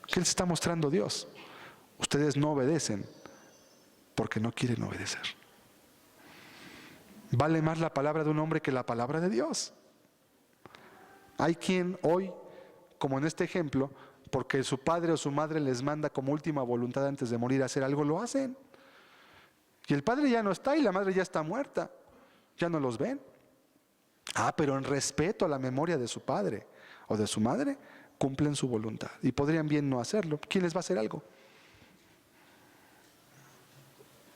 ¿Qué les está mostrando Dios? Ustedes no obedecen porque no quieren obedecer. Vale más la palabra de un hombre que la palabra de Dios. Hay quien hoy, como en este ejemplo, porque su padre o su madre les manda como última voluntad antes de morir a hacer algo, lo hacen. Y el padre ya no está y la madre ya está muerta. Ya no los ven. Pero en respeto a la memoria de su padre o de su madre, cumplen su voluntad. Y podrían bien no hacerlo. ¿Quién les va a hacer algo?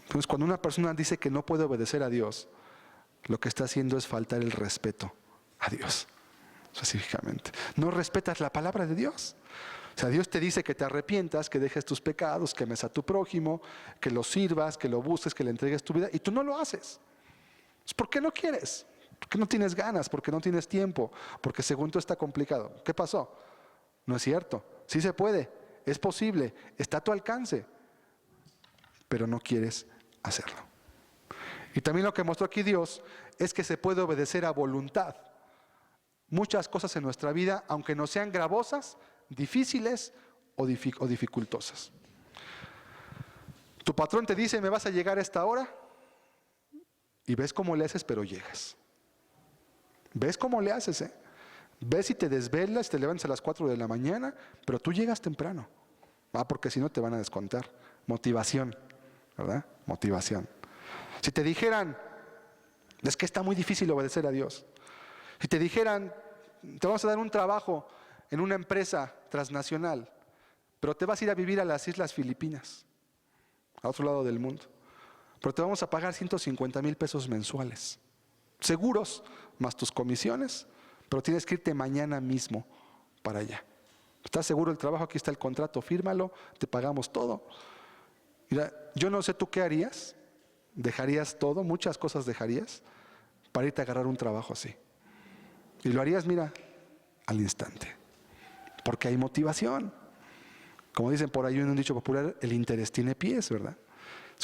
Entonces, cuando una persona dice que no puede obedecer a Dios, lo que está haciendo es faltar el respeto a Dios, específicamente. No respetas la palabra de Dios. O sea, Dios te dice que te arrepientas, que dejes tus pecados, que ames a tu prójimo, que lo sirvas, que lo busques, que le entregues tu vida, y tú no lo haces. ¿Por qué no quieres? Porque no tienes ganas, porque no tienes tiempo, porque según tú está complicado. ¿Qué pasó? No es cierto. Sí se puede, es posible, está a tu alcance, pero no quieres hacerlo. Y también lo que mostró aquí Dios es que se puede obedecer a voluntad. Muchas cosas en nuestra vida, aunque no sean gravosas, difíciles o dificultosas. Tu patrón te dice, ¿me vas a llegar a esta hora? Y ves cómo le haces, pero llegas. ¿Ves cómo le haces? Ves si te desvelas, te levantas a las 4 de la mañana, pero tú llegas temprano. Porque si no te van a descontar. Motivación, ¿verdad? Motivación. Si te dijeran, es que está muy difícil obedecer a Dios. Si te dijeran, te vamos a dar un trabajo en una empresa transnacional, pero te vas a ir a vivir a las Islas Filipinas, a otro lado del mundo, pero te vamos a pagar 150,000 pesos mensuales, seguros, más tus comisiones, pero tienes que irte mañana mismo para allá. ¿Estás seguro del trabajo? Aquí está el contrato, fírmalo, te pagamos todo. Mira, yo no sé tú qué harías, dejarías todo, muchas cosas dejarías, para irte a agarrar un trabajo así. Y lo harías, mira, al instante. Porque hay motivación. Como dicen por ahí en un dicho popular, el interés tiene pies, ¿verdad?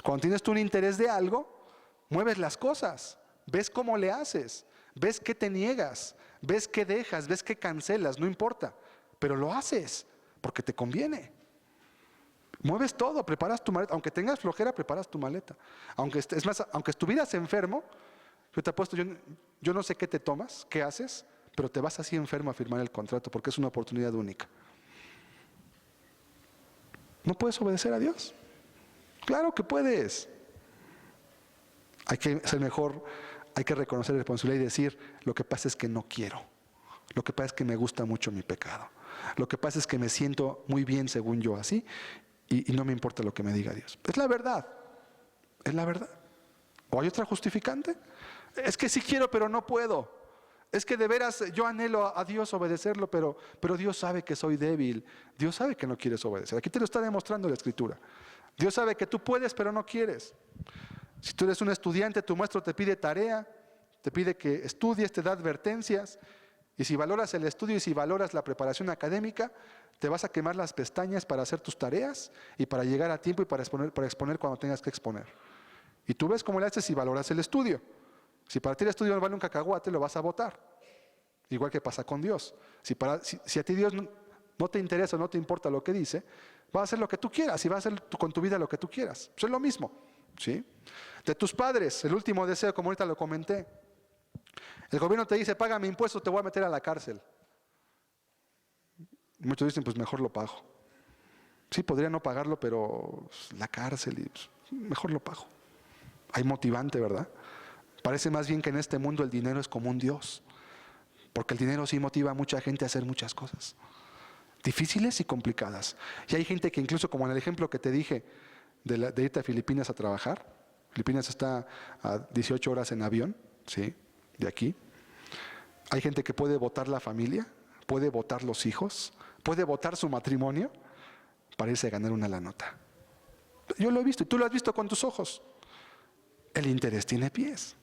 Cuando tienes tú un interés de algo, mueves las cosas, ves cómo le haces, ves qué te niegas, ves qué dejas, ves qué cancelas, no importa, pero lo haces porque te conviene. Mueves todo, preparas tu maleta, aunque tengas flojera, preparas tu maleta. Es más, aunque estuvieras enfermo, yo te apuesto, yo no sé qué te tomas, qué haces, pero te vas así enfermo a firmar el contrato porque es una oportunidad única. ¿No puedes obedecer a Dios? Claro que puedes. Hay que ser mejor, hay que reconocer la responsabilidad y decir, lo que pasa es que no quiero. Lo que pasa es que me gusta mucho mi pecado. Lo que pasa es que me siento muy bien según yo así y no me importa lo que me diga Dios. Es la verdad. Es la verdad. ¿O hay otra justificante? Es que sí quiero, pero no puedo. Es que de veras yo anhelo a Dios obedecerlo, pero Dios sabe que soy débil. Dios sabe que no quieres obedecer. Aquí te lo está demostrando la Escritura. Dios sabe que tú puedes, pero no quieres. Si tú eres un estudiante, tu maestro te pide tarea, te pide que estudies, te da advertencias. Y si valoras el estudio y si valoras la preparación académica, te vas a quemar las pestañas para hacer tus tareas y para llegar a tiempo y para exponer cuando tengas que exponer. Y tú ves cómo le haces si valoras el estudio. Si para ti el estudio no vale un cacahuate, lo vas a botar. Igual que pasa con Dios. Si a ti Dios no te interesa, no te importa lo que dice, vas a hacer lo que tú quieras y vas a hacer con tu vida lo que tú quieras. Eso es lo mismo, ¿sí? De tus padres, el último deseo, como ahorita lo comenté. El gobierno te dice, págame impuestos, te voy a meter a la cárcel. Muchos dicen, pues mejor lo pago. Sí, podría no pagarlo, pero la cárcel, mejor lo pago. Hay motivante, ¿verdad? Parece más bien que en este mundo el dinero es como un dios, porque el dinero sí motiva a mucha gente a hacer muchas cosas, difíciles y complicadas. Y hay gente que incluso, como en el ejemplo que te dije, de irte a Filipinas a trabajar. Filipinas está a 18 horas en avión, ¿sí? De aquí. Hay gente que puede votar la familia, puede votar los hijos, puede votar su matrimonio para irse a ganar una la nota. Yo lo he visto y tú lo has visto con tus ojos. El interés tiene pies.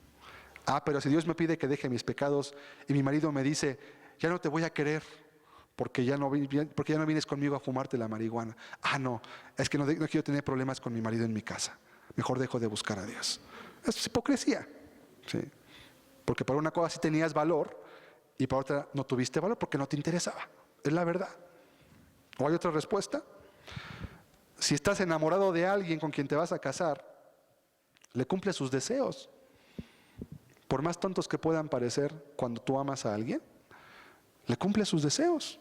Pero si Dios me pide que deje mis pecados y mi marido me dice, ya no te voy a querer porque ya no vienes conmigo a fumarte la marihuana. No, es que no quiero tener problemas con mi marido en mi casa. Mejor dejo de buscar a Dios. Eso es hipocresía, ¿sí? Porque para una cosa sí tenías valor y para otra no tuviste valor porque no te interesaba. Es la verdad. ¿O hay otra respuesta? Si estás enamorado de alguien con quien te vas a casar, le cumple sus deseos. Por más tontos que puedan parecer cuando tú amas a alguien, le cumple sus deseos.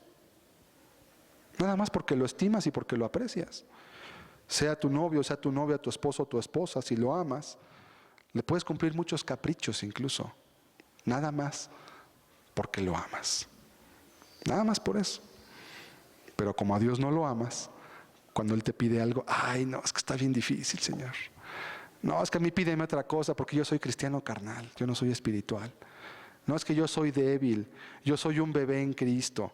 Nada más porque lo estimas y porque lo aprecias. Sea tu novio, sea tu novia, tu esposo o tu esposa, si lo amas, le puedes cumplir muchos caprichos incluso. Nada más porque lo amas. Nada más por eso. Pero como a Dios no lo amas, cuando Él te pide algo, no, es que está bien difícil, Señor. No, es que a mí pídeme otra cosa porque yo soy cristiano carnal, yo no soy espiritual. No, es que yo soy débil, yo soy un bebé en Cristo.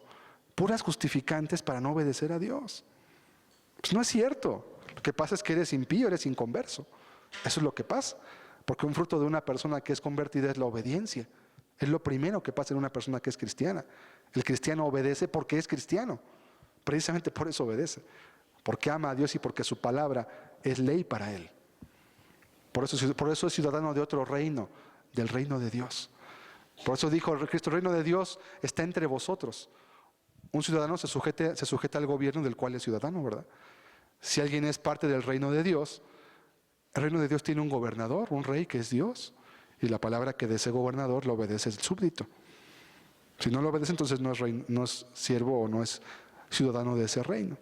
Puras justificantes para no obedecer a Dios. Pues no es cierto. Lo que pasa es que eres impío, eres inconverso. Eso es lo que pasa. Porque un fruto de una persona que es convertida es la obediencia. Es lo primero que pasa en una persona que es cristiana. El cristiano obedece porque es cristiano. Precisamente por eso obedece. Porque ama a Dios y porque su palabra es ley para él. Por eso es ciudadano de otro reino, del reino de Dios. Por eso dijo Cristo, el reino de Dios está entre vosotros. Un ciudadano se sujeta al gobierno del cual es ciudadano, ¿verdad? Si alguien es parte del reino de Dios, el reino de Dios tiene un gobernador, un rey que es Dios. Y la palabra que de ese gobernador lo obedece el súbdito. Si no lo obedece, entonces no es siervo o no es ciudadano de ese reino.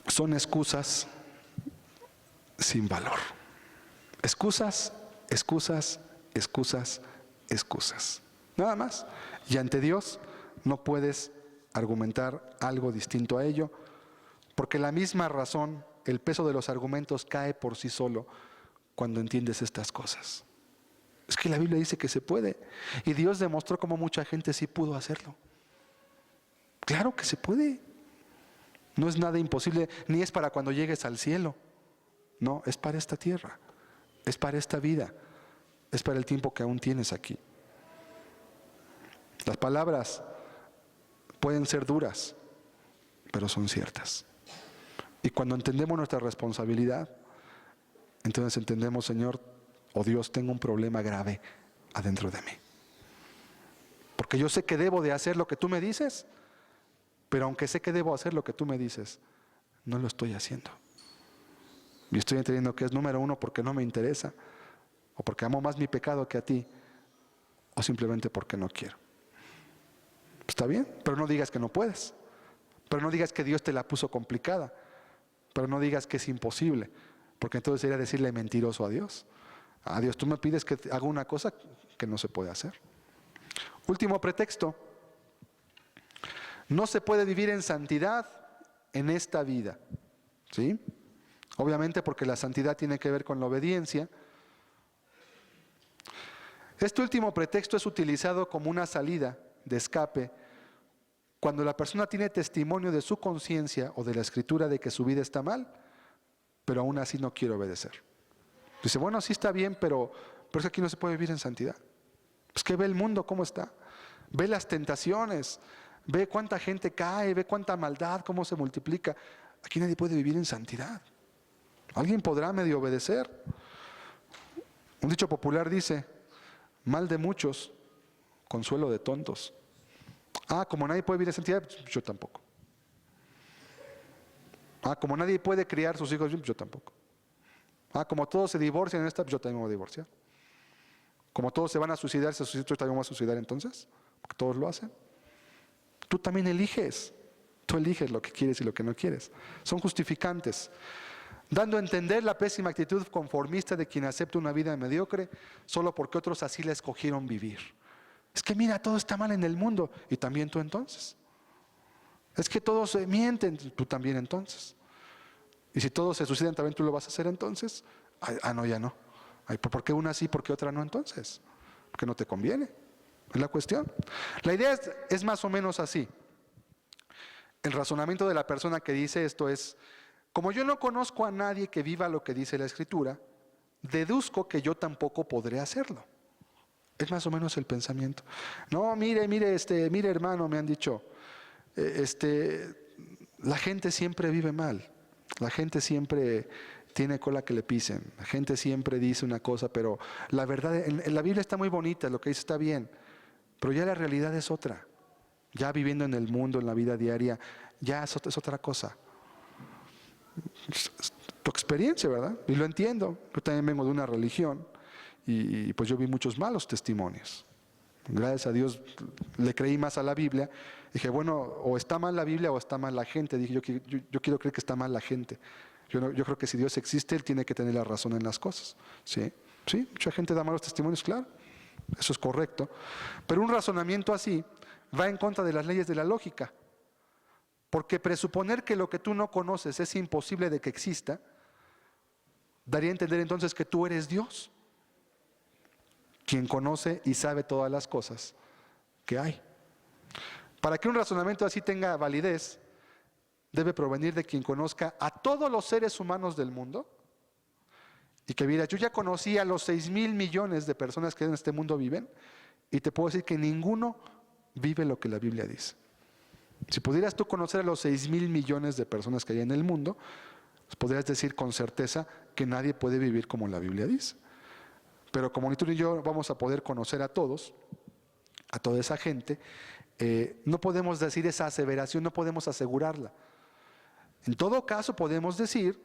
Son excusas sin valor. Excusas, excusas, excusas, excusas. Nada más. Y ante Dios no puedes argumentar algo distinto a ello, porque la misma razón, el peso de los argumentos cae por sí solo cuando entiendes estas cosas. Es que la Biblia dice que se puede. Y Dios demostró cómo mucha gente sí pudo hacerlo. Claro que se puede. No es nada imposible, ni es para cuando llegues al cielo. No, es para esta tierra. Es para esta vida. Es para el tiempo que aún tienes aquí. Las palabras pueden ser duras, pero son ciertas. Y cuando entendemos nuestra responsabilidad, entonces entendemos, Señor, Dios, tengo un problema grave adentro de mí. Porque yo sé que debo de hacer lo que tú me dices, pero aunque sé que debo hacer lo que tú me dices, no lo estoy haciendo. Y estoy entendiendo que es número uno porque no me interesa, o porque amo más mi pecado que a ti, o simplemente porque no quiero. Está bien, pero no digas que no puedes. Pero no digas que Dios te la puso complicada. Pero no digas que es imposible, porque entonces sería decirle mentiroso a Dios. Dios, tú me pides que haga una cosa que no se puede hacer. Último pretexto. No se puede vivir en santidad en esta vida. ¿Sí? Obviamente porque la santidad tiene que ver con la obediencia. Este último pretexto es utilizado como una salida de escape cuando la persona tiene testimonio de su conciencia o de la escritura de que su vida está mal, pero aún así no quiere obedecer. Dice, bueno, sí está bien, pero es que aquí no se puede vivir en santidad. Es que ve el mundo cómo está, ve las tentaciones, ve cuánta gente cae, ve cuánta maldad, cómo se multiplica. Aquí nadie puede vivir en santidad. Alguien podrá medio obedecer. Un dicho popular dice, mal de muchos, consuelo de tontos. Como nadie puede vivir en santidad, pues yo tampoco. Como nadie puede criar sus hijos, yo tampoco. Como todos se divorcian en esta, yo también me voy a divorciar. Como todos se van a suicidar, yo también me voy a suicidar entonces, porque todos lo hacen. Tú también eliges. Tú eliges lo que quieres y lo que no quieres. Son justificantes, dando a entender la pésima actitud conformista de quien acepta una vida mediocre solo porque otros así la escogieron vivir. Es que mira, todo está mal en el mundo, y también tú entonces. Es que todos mienten, tú también entonces. Y si todos se suicidan, también tú lo vas a hacer entonces. No, ya no. ¿Por qué una sí, por qué otra no entonces? Porque no te conviene. Es la cuestión. La idea es más o menos así. El razonamiento de la persona que dice esto es: como yo no conozco a nadie que viva lo que dice la Escritura, deduzco que yo tampoco podré hacerlo. Es más o menos el pensamiento. No, mire hermano, me han dicho, la gente siempre vive mal, la gente siempre tiene cola que le pisen, la gente siempre dice una cosa, pero la verdad, en la Biblia está muy bonita, lo que dice está bien, pero ya la realidad es otra. Ya viviendo en el mundo, en la vida diaria, ya es otra cosa. Tu experiencia, ¿verdad? Y lo entiendo. Yo también vengo de una religión y pues yo vi muchos malos testimonios. Gracias a Dios le creí más a la Biblia. Dije, bueno, o está mal la Biblia o está mal la gente. Dije, yo quiero creer que está mal la gente. Yo creo que si Dios existe, Él tiene que tener la razón en las cosas. Sí, mucha gente da malos testimonios, claro. Eso es correcto. Pero un razonamiento así va en contra de las leyes de la lógica. Porque presuponer que lo que tú no conoces es imposible de que exista, daría a entender entonces que tú eres Dios, quien conoce y sabe todas las cosas que hay. Para que un razonamiento así tenga validez, debe provenir de quien conozca a todos los seres humanos del mundo y que mira, yo ya conocí a los 6,000 millones de personas que en este mundo viven y te puedo decir que ninguno vive lo que la Biblia dice. Si pudieras tú conocer a los 6,000 millones de personas que hay en el mundo, pues podrías decir con certeza que nadie puede vivir como la Biblia dice. Pero como ni tú ni yo vamos a poder conocer a todos, a toda esa gente, no podemos decir esa aseveración, no podemos asegurarla. En todo caso podemos decir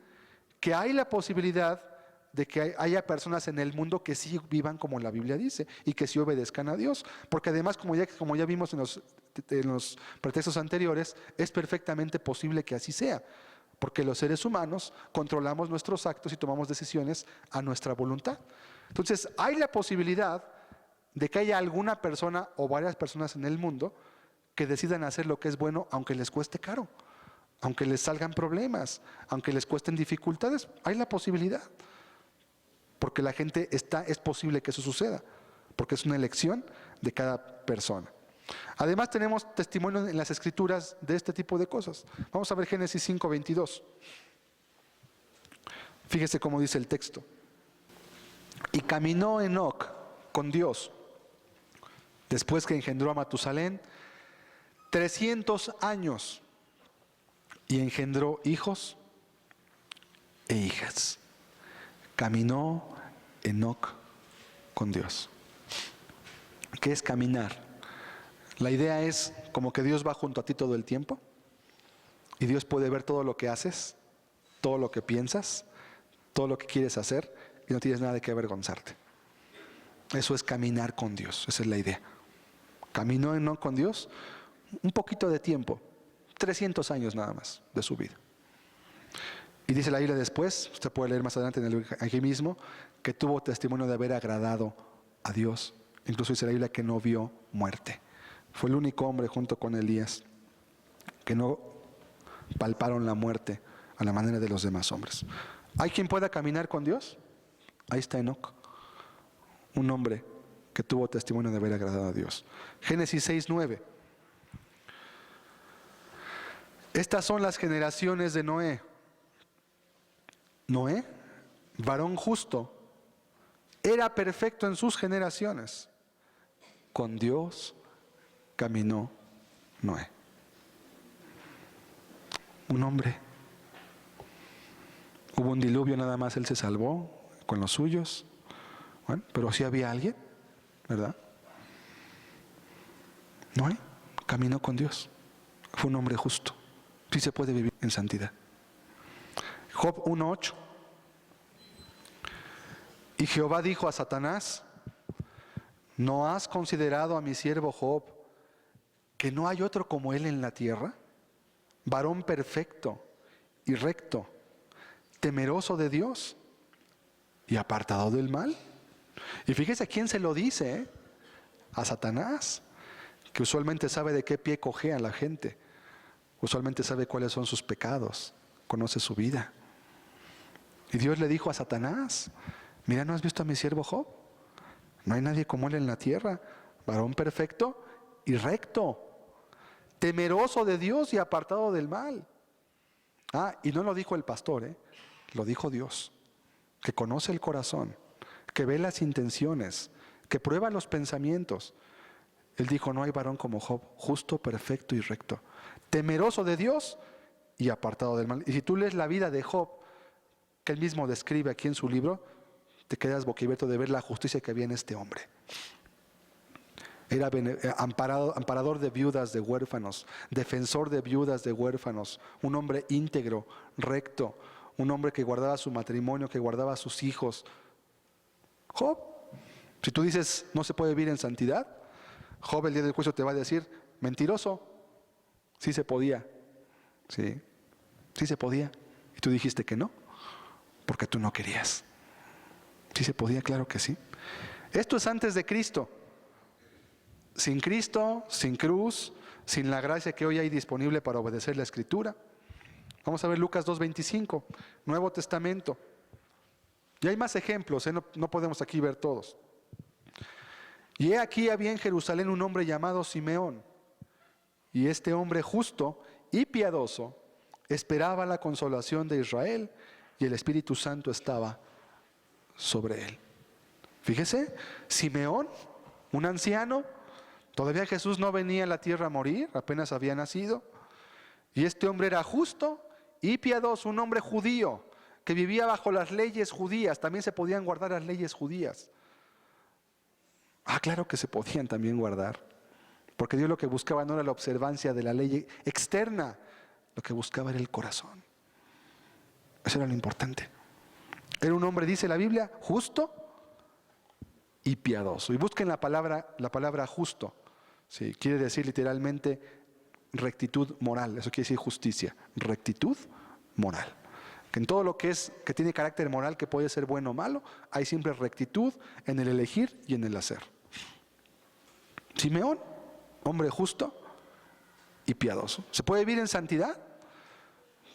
que hay la posibilidad de que haya personas en el mundo que sí vivan como la Biblia dice y que sí obedezcan a Dios. Porque además, como ya vimos en los pretextos anteriores, es perfectamente posible que así sea. Porque los seres humanos controlamos nuestros actos y tomamos decisiones a nuestra voluntad. Entonces, hay la posibilidad de que haya alguna persona o varias personas en el mundo que decidan hacer lo que es bueno aunque les cueste caro, aunque les salgan problemas, aunque les cuesten dificultades. Hay la posibilidad. Porque la gente es posible que eso suceda, porque es una elección de cada persona. Además tenemos testimonios en las Escrituras de este tipo de cosas. Vamos a ver Génesis 5:22. Fíjese cómo dice el texto. Y caminó Enoc con Dios, después que engendró a Matusalén, 300 años, y engendró hijos e hijas. Caminó Enoc con Dios. ¿Qué es caminar? La idea es como que Dios va junto a ti todo el tiempo y Dios puede ver todo lo que haces, todo lo que piensas, todo lo que quieres hacer y no tienes nada de qué avergonzarte. Eso es caminar con Dios, esa es la idea. Caminó Enoc con Dios un poquito de tiempo, 300 años nada más de su vida. Y dice la Biblia después, usted puede leer más adelante aquí mismo, que tuvo testimonio de haber agradado a Dios. Incluso dice la Biblia que no vio muerte. Fue el único hombre junto con Elías que no palparon la muerte a la manera de los demás hombres. ¿Hay quien pueda caminar con Dios? Ahí está Enoc, un hombre que tuvo testimonio de haber agradado a Dios. Génesis 6:9. Estas son las generaciones de Noé. Noé, varón justo, era perfecto en sus generaciones. Con Dios caminó Noé. Un hombre. Hubo un diluvio, nada más él se salvó con los suyos. Pero sí había alguien, ¿verdad? Noé caminó con Dios. Fue un hombre justo. Sí se puede vivir en santidad. Job 1:8. Y Jehová dijo a Satanás: ¿no has considerado a mi siervo Job, que no hay otro como él en la tierra? Varón perfecto y recto, temeroso de Dios y apartado del mal. Y fíjese a quién se lo dice, ¿eh? A Satanás, que usualmente sabe de qué pie cojea la gente, usualmente sabe cuáles son sus pecados, conoce su vida. Y Dios le dijo a Satanás: mira, ¿no has visto a mi siervo Job? No hay nadie como él en la tierra, varón perfecto y recto, temeroso de Dios y apartado del mal. Y no lo dijo el pastor, lo dijo Dios, que conoce el corazón, que ve las intenciones, que prueba los pensamientos. Él dijo: no hay varón como Job, justo, perfecto y recto, temeroso de Dios y apartado del mal. Y si tú lees la vida de Job, que él mismo describe aquí en su libro, te quedas boquiabierto de ver la justicia que había en este hombre. Era amparador de viudas, de huérfanos, defensor de viudas, de huérfanos, un hombre íntegro, recto, un hombre que guardaba su matrimonio, que guardaba a sus hijos. Job, si tú dices no se puede vivir en santidad, Job el día del juicio te va a decir: mentiroso, sí se podía, sí se podía, y tú dijiste que no, porque tú no querías. Sí se podía, claro que sí. Esto es antes de Cristo. Sin Cristo, sin cruz, sin la gracia que hoy hay disponible para obedecer la Escritura. Vamos a ver Lucas 2:25, Nuevo Testamento. Y hay más ejemplos, no podemos aquí ver todos. Y he aquí había en Jerusalén un hombre llamado Simeón. Y este hombre justo y piadoso esperaba la consolación de Israel, y el Espíritu Santo estaba sobre él. Fíjese, Simeón, un anciano. Todavía Jesús no venía a la tierra a morir, apenas había nacido. Y este hombre era justo y piadoso, un hombre judío, que vivía bajo las leyes judías. También se podían guardar las leyes judías. Claro que se podían también guardar. Porque Dios lo que buscaba no era la observancia de la ley externa, lo que buscaba era el corazón. Eso era lo importante. Era un hombre, dice la Biblia, justo y piadoso. Y busquen la palabra justo. Sí, quiere decir literalmente rectitud moral. Eso quiere decir justicia, rectitud moral. Que en todo lo que tiene carácter moral, que puede ser bueno o malo, hay siempre rectitud en el elegir y en el hacer. Simeón, hombre justo y piadoso. ¿Se puede vivir en santidad?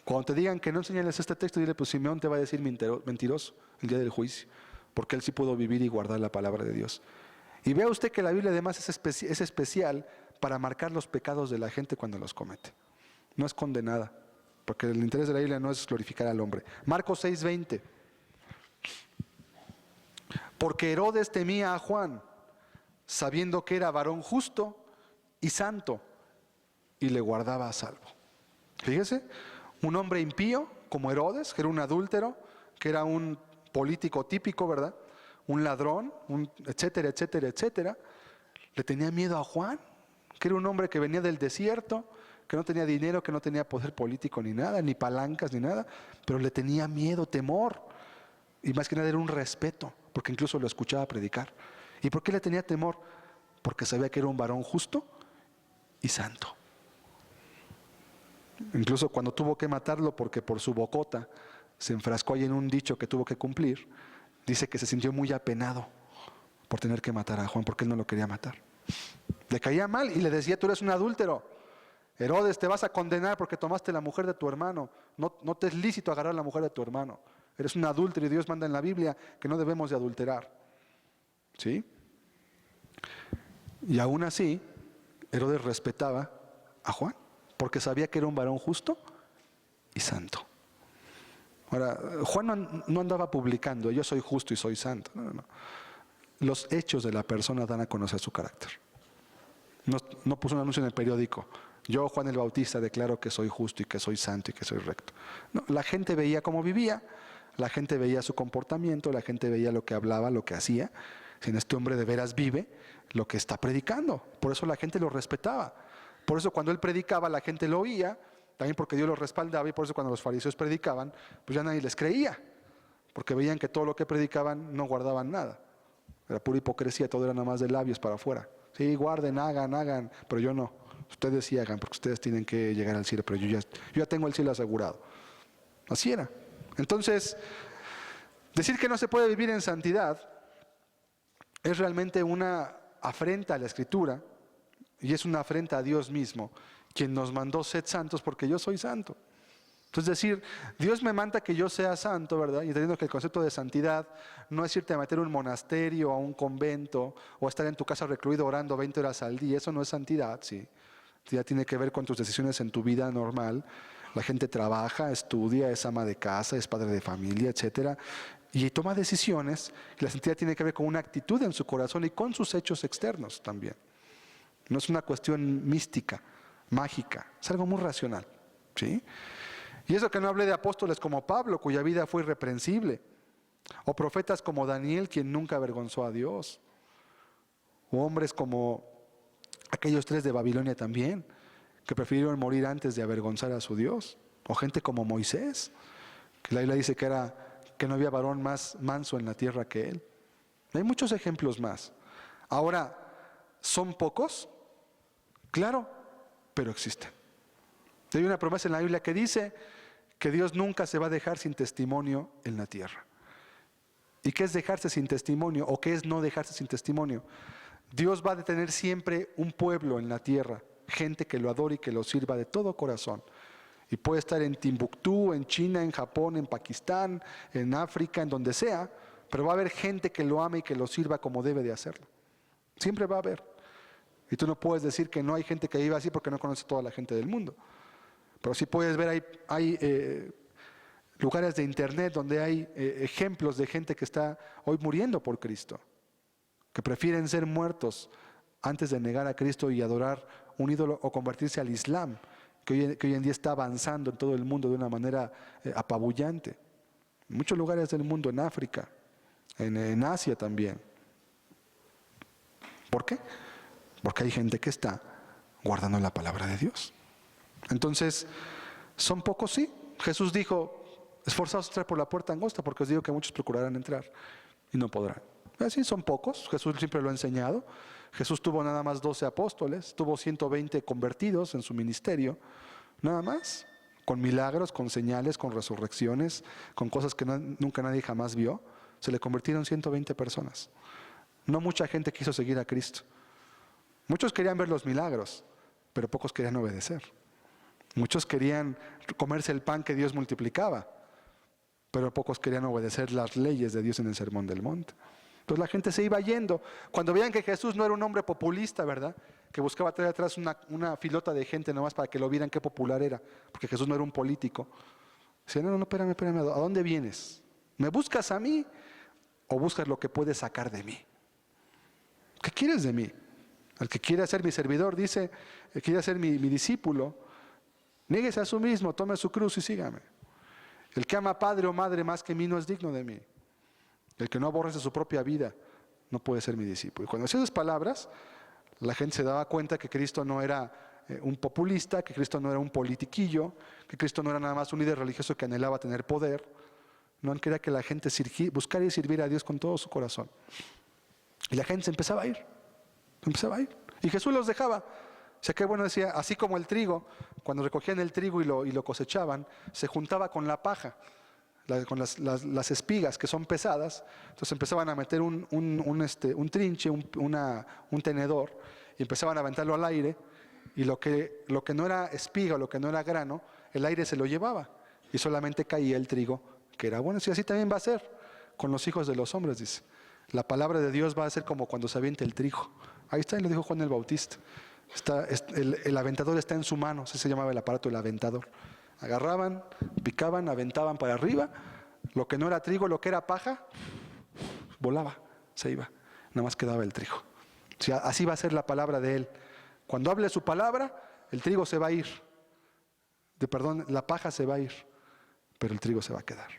Cuando te digan que no enseñales este texto, dile: pues Simeón te va a decir mentiroso el día del juicio, porque él sí pudo vivir y guardar la palabra de Dios. Y vea usted que la Biblia además es especial para marcar los pecados de la gente cuando los comete. No es condenada, porque el interés de la Biblia no es glorificar al hombre. Marcos 6:20. Porque Herodes temía a Juan, sabiendo que era varón justo y santo, y le guardaba a salvo. Fíjese, un hombre impío como Herodes, que era un adúltero, que era un político típico, ¿verdad? Un ladrón, etcétera, etcétera, etcétera. Le tenía miedo a Juan, que era un hombre que venía del desierto, que no tenía dinero, que no tenía poder político ni nada, ni palancas ni nada, pero le tenía miedo, temor, y más que nada era un respeto, porque incluso lo escuchaba predicar. ¿Y por qué le tenía temor? Porque sabía que era un varón justo y santo. Incluso cuando tuvo que matarlo, porque por su bocota se enfrascó ahí en un dicho que tuvo que cumplir, dice que se sintió muy apenado por tener que matar a Juan, porque él no lo quería matar. Le caía mal y le decía: tú eres un adúltero, Herodes, te vas a condenar porque tomaste la mujer de tu hermano. No te es lícito agarrar la mujer de tu hermano. Eres un adúltero y Dios manda en la Biblia que no debemos de adulterar. ¿Sí? Y aún así, Herodes respetaba a Juan, porque sabía que era un varón justo y santo. Ahora, Juan no andaba publicando: yo soy justo y soy santo. No. Los hechos de la persona dan a conocer su carácter. No puso un anuncio en el periódico: yo, Juan el Bautista, declaro que soy justo y que soy santo y que soy recto. No, la gente veía cómo vivía, la gente veía su comportamiento, la gente veía lo que hablaba, lo que hacía. Si este hombre de veras vive lo que está predicando, por eso la gente lo respetaba. Por eso cuando él predicaba la gente lo oía, también porque Dios lo respaldaba, y por eso cuando los fariseos predicaban, pues ya nadie les creía, porque veían que todo lo que predicaban no guardaban nada. Era pura hipocresía, todo era nada más de labios para afuera. Sí, guarden, hagan, pero yo no. Ustedes sí hagan, porque ustedes tienen que llegar al cielo, pero yo ya tengo el cielo asegurado. Así era. Entonces, decir que no se puede vivir en santidad es realmente una afrenta a la Escritura, y es una afrenta a Dios mismo, quien nos mandó sed santos porque yo soy santo. Entonces decir, Dios me manda que yo sea santo, ¿verdad? Y entendiendo que el concepto de santidad no es irte a meter a un monasterio, a un convento, o estar en tu casa recluido orando 20 horas al día. Eso no es santidad, ¿sí? Ya tiene que ver con tus decisiones en tu vida normal. La gente trabaja, estudia, es ama de casa, es padre de familia, etcétera, y toma decisiones. Y la santidad tiene que ver con una actitud en su corazón y con sus hechos externos también. No es una cuestión mística, mágica, es algo muy racional, ¿sí? Y eso que no hablé de apóstoles como Pablo, cuya vida fue irreprensible, o profetas como Daniel, quien nunca avergonzó a Dios, o hombres como aquellos 3 de Babilonia también, que prefirieron morir antes de avergonzar a su Dios, o gente como Moisés, que la Biblia dice que no había varón más manso en la tierra que él. Hay muchos ejemplos más. Ahora, ¿son pocos? Claro, pero existen. Hay una promesa en la Biblia que dice que Dios nunca se va a dejar sin testimonio en la tierra. ¿Y qué es dejarse sin testimonio? ¿O qué es no dejarse sin testimonio? Dios va a tener siempre un pueblo en la tierra, gente que lo adore y que lo sirva de todo corazón. Y puede estar en Timbuktu, en China, en Japón, en Pakistán, en África, en donde sea, pero va a haber gente que lo ame y que lo sirva como debe de hacerlo. Siempre va a haber. Y tú no puedes decir que no hay gente que viva así porque no conoce toda la gente del mundo. Pero sí puedes ver, hay lugares de internet donde hay ejemplos de gente que está hoy muriendo por Cristo, que prefieren ser muertos antes de negar a Cristo y adorar un ídolo o convertirse al Islam, que hoy en día está avanzando en todo el mundo de una manera apabullante. En muchos lugares del mundo, en África, en Asia también. ¿Por qué? Porque hay gente que está guardando la palabra de Dios. Entonces, ¿son pocos? Sí. Jesús dijo, esforzaos a entrar por la puerta angosta, porque os digo que muchos procurarán entrar y no podrán. Así son pocos, Jesús siempre lo ha enseñado. Jesús tuvo nada más 12 apóstoles, tuvo 120 convertidos en su ministerio, nada más, con milagros, con señales, con resurrecciones, con cosas que nunca nadie jamás vio. Se le convirtieron 120 personas. No mucha gente quiso seguir a Cristo. Muchos querían ver los milagros, pero pocos querían obedecer. Muchos querían comerse el pan que Dios multiplicaba, pero pocos querían obedecer las leyes de Dios en el Sermón del Monte. Entonces la gente se iba yendo. Cuando veían que Jesús no era un hombre populista, ¿verdad? Que buscaba traer atrás una filota de gente nomás para que lo vieran qué popular era, porque Jesús no era un político. Decían, no, espérame, ¿a dónde vienes? ¿Me buscas a mí o buscas lo que puedes sacar de mí? ¿Qué quieres de mí? El que quiere ser mi servidor, dice, el que quiere ser mi discípulo, niéguese a sí mismo, tome su cruz y sígame. El que ama padre o madre más que mí no es digno de mí. El que no aborrece su propia vida no puede ser mi discípulo. Y cuando hacía esas palabras, la gente se daba cuenta que Cristo no era un populista, que Cristo no era un politiquillo, que Cristo no era nada más un líder religioso que anhelaba tener poder. No, él quería que la gente buscara y sirviera a Dios con todo su corazón. Y la gente se empezaba a ir. Y Jesús los dejaba. O sea, qué bueno, decía, así como el trigo, cuando recogían el trigo y lo cosechaban, se juntaba con la paja, con las espigas que son pesadas. Entonces empezaban a meter un trinche, un tenedor, y empezaban a aventarlo al aire, y lo que no era espiga o lo que no era grano, el aire se lo llevaba, y solamente caía el trigo, que era bueno. Y así también va a ser con los hijos de los hombres, dice. La palabra de Dios va a ser como cuando se avienta el trigo. Ahí está, lo dijo Juan el Bautista. El aventador está en su mano, así se llamaba el aparato, el aventador. Agarraban, picaban, aventaban para arriba, lo que no era trigo, lo que era paja, volaba, se iba, nada más quedaba el trigo. O sea, así va a ser la palabra de Él. Cuando hable su palabra, el trigo se va a ir, la paja se va a ir, pero el trigo se va a quedar.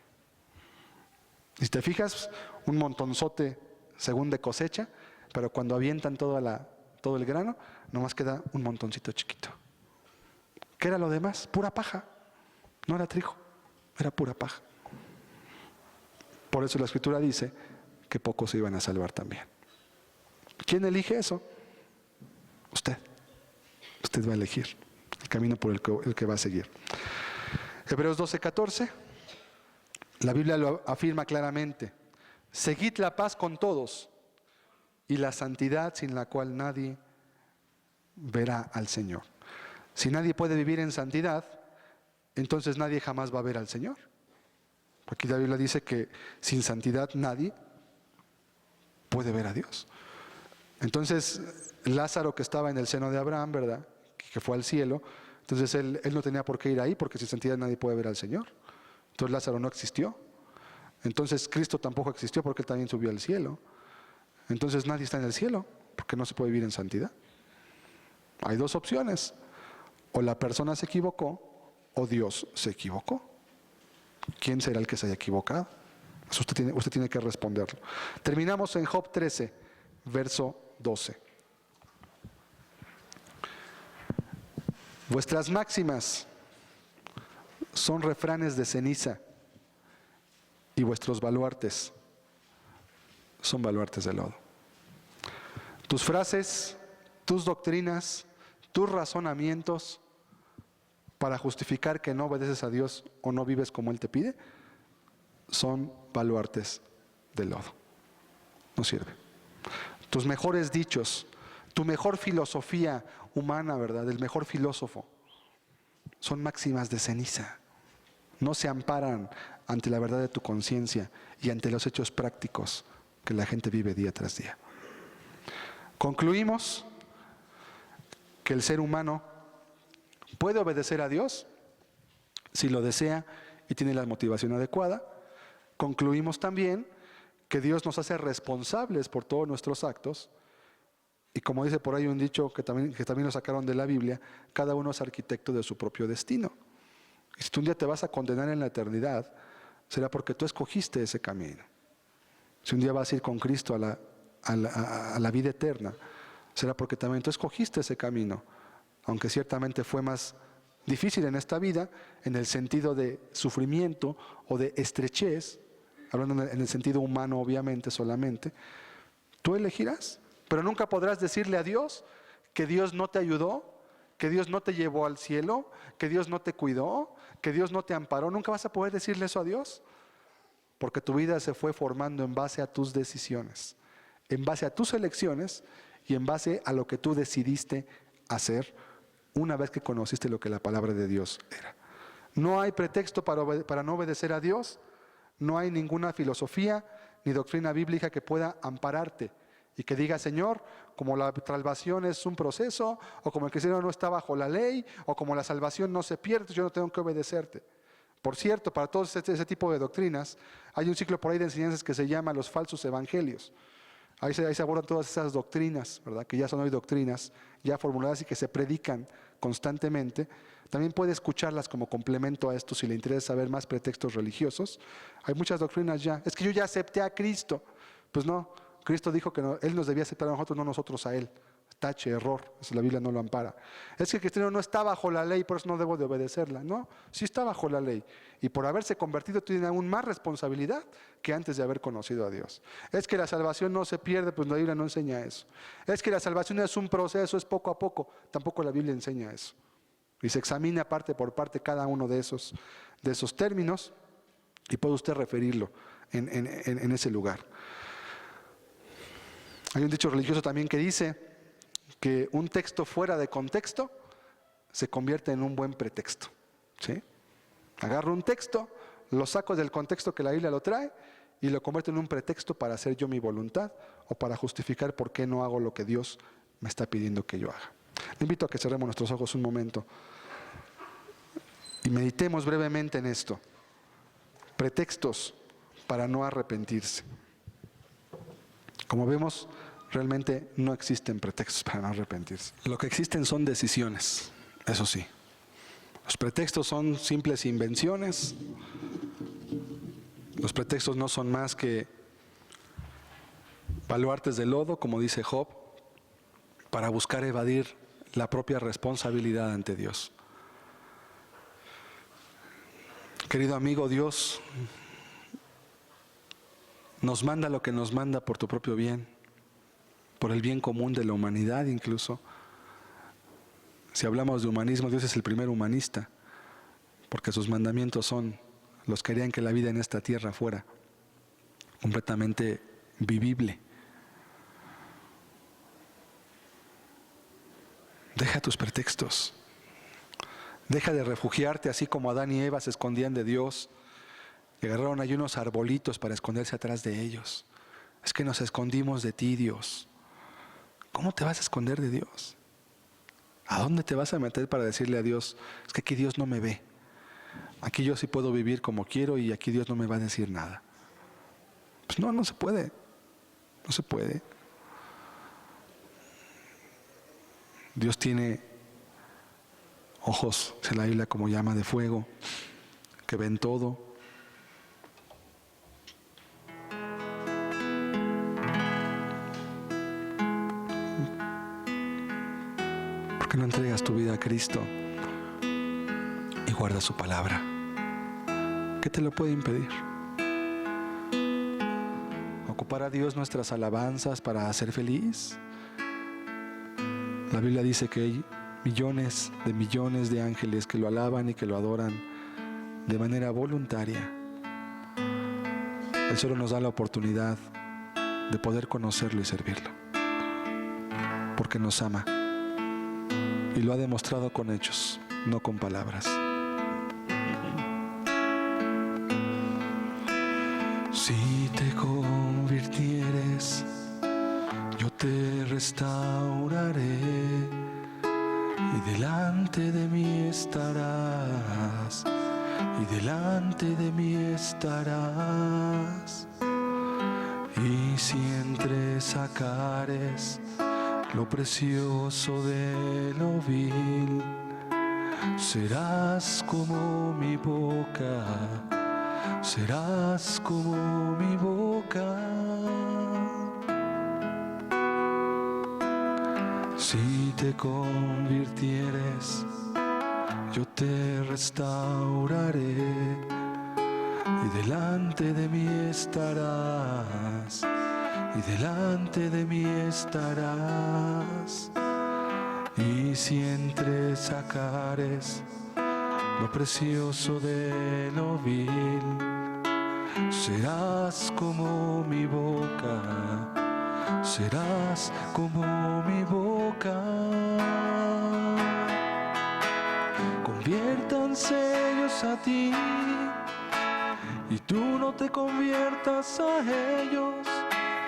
Y si te fijas, un montonzote según de cosecha, pero cuando avientan toda todo el grano, nomás queda un montoncito chiquito. ¿Qué era lo demás? Pura paja. No era trigo, era pura paja. Por eso la Escritura dice que pocos se iban a salvar también. ¿Quién elige eso? Usted. Usted va a elegir el camino por el que va a seguir. Hebreos 12:14, la Biblia lo afirma claramente. Seguid la paz con todos y la santidad sin la cual nadie verá al Señor. Si nadie puede vivir en santidad, entonces nadie jamás va a ver al Señor. Aquí la Biblia dice que sin santidad nadie puede ver a Dios. Entonces Lázaro, que estaba en el seno de Abraham, ¿verdad?, que fue al cielo, entonces él no tenía por qué ir ahí, porque sin santidad nadie puede ver al Señor. Entonces Lázaro no existió. Entonces Cristo tampoco existió, porque Él también subió al cielo. Entonces nadie está en el cielo, porque no se puede vivir en santidad. Hay dos opciones: o la persona se equivocó, o Dios se equivocó. ¿Quién será el que se haya equivocado? Eso usted tiene que responderlo. Terminamos en Job 13, verso 12. Vuestras máximas son refranes de ceniza, y vuestros baluartes son baluartes de lodo. Tus frases, tus doctrinas, tus razonamientos para justificar que no obedeces a Dios o no vives como Él te pide, son baluartes de lodo. No sirve. Tus mejores dichos, tu mejor filosofía humana, ¿verdad?, el mejor filósofo, son máximas de ceniza. No se amparan ante la verdad de tu conciencia y ante los hechos prácticos que la gente vive día tras día. Concluimos que el ser humano puede obedecer a Dios si lo desea y tiene la motivación adecuada. Concluimos también que Dios nos hace responsables por todos nuestros actos. Y como dice por ahí un dicho que también lo sacaron de la Biblia, cada uno es arquitecto de su propio destino. Y si tú un día te vas a condenar en la eternidad, será porque tú escogiste ese camino. Si un día vas a ir con Cristo a la vida eterna, será porque también tú escogiste ese camino, aunque ciertamente fue más difícil en esta vida, en el sentido de sufrimiento o de estrechez, hablando en el sentido humano obviamente solamente. Tú elegirás, pero nunca podrás decirle a Dios que Dios no te ayudó, que Dios no te llevó al cielo, que Dios no te cuidó, que Dios no te amparó. Nunca vas a poder decirle eso a Dios, porque tu vida se fue formando en base a tus decisiones, en base a tus elecciones y en base a lo que tú decidiste hacer una vez que conociste lo que la palabra de Dios era. No hay pretexto para no obedecer a Dios. No hay ninguna filosofía ni doctrina bíblica que pueda ampararte y que diga: Señor, como la salvación es un proceso, o como el cristiano no está bajo la ley, o como la salvación no se pierde, yo no tengo que obedecerte. Por cierto, para todo ese tipo de doctrinas, hay un ciclo por ahí de enseñanzas que se llama los falsos evangelios. Ahí se abordan todas esas doctrinas, ¿verdad?, que ya son hoy doctrinas, ya formuladas y que se predican constantemente. También puede escucharlas como complemento a esto si le interesa saber más pretextos religiosos. Hay muchas doctrinas ya. Es que yo ya acepté a Cristo. Pues no, Cristo dijo que no, Él nos debía aceptar a nosotros, no nosotros a Él. Tache, error, eso la Biblia no lo ampara. Es que el cristiano no está bajo la ley, por eso no debo de obedecerla. No, sí está bajo la ley. Y por haberse convertido tiene aún más responsabilidad que antes de haber conocido a Dios. Es que la salvación no se pierde, pues la Biblia no enseña eso. Es que la salvación es un proceso, es poco a poco. Tampoco la Biblia enseña eso. Y se examina parte por parte cada uno de esos términos y puede usted referirlo en ese lugar. Hay un dicho religioso también que dice que un texto fuera de contexto se convierte en un buen pretexto. ¿Sí? Agarro un texto, lo saco del contexto que la Biblia lo trae y lo convierto en un pretexto para hacer yo mi voluntad o para justificar por qué no hago lo que Dios me está pidiendo que yo haga. Le invito a que cerremos nuestros ojos un momento y meditemos brevemente en esto. Pretextos para no arrepentirse. Como vemos, realmente no existen pretextos para no arrepentirse. Lo que existen son decisiones, eso sí. Los pretextos son simples invenciones. Los pretextos no son más que baluartes de lodo, como dice Job, para buscar evadir la propia responsabilidad ante Dios. Querido amigo, Dios nos manda lo que nos manda por tu propio bien, por el bien común de la humanidad incluso. Si hablamos de humanismo, Dios es el primer humanista, porque sus mandamientos son los que harían que la vida en esta tierra fuera completamente vivible. Deja tus pretextos. Deja de refugiarte así como Adán y Eva se escondían de Dios y agarraron ahí unos arbolitos para esconderse atrás de ellos. Es que nos escondimos de ti, Dios. ¿Cómo te vas a esconder de Dios? ¿A dónde te vas a meter para decirle a Dios? Es que aquí Dios no me ve. Aquí yo sí puedo vivir como quiero y aquí Dios no me va a decir nada. Pues no, no se puede. No se puede. Dios tiene ojos, se la Biblia como llama de fuego, que ven todo. ¿Por qué no entregas tu vida a Cristo y guardas su palabra? ¿Qué te lo puede impedir? ¿Ocupar a Dios nuestras alabanzas para ser feliz? La Biblia dice que hay millones de ángeles que lo alaban y que lo adoran de manera voluntaria. Él solo nos da la oportunidad de poder conocerlo y servirlo, porque nos ama y lo ha demostrado con hechos, no con palabras. Si te convirtieres, yo te restauraré y delante de mí estarás, y delante de mí estarás. Y si entre sacares lo precioso de lo vil, serás como mi boca, serás como mi boca. Si te convirtieres, yo te restauraré y delante de mí estarás, y delante de mí estarás. Y si entre sacares lo precioso de lo vil, serás como mi boca, serás como mi boca. Conviértanse ellos a ti y tú no te conviertas a ellos.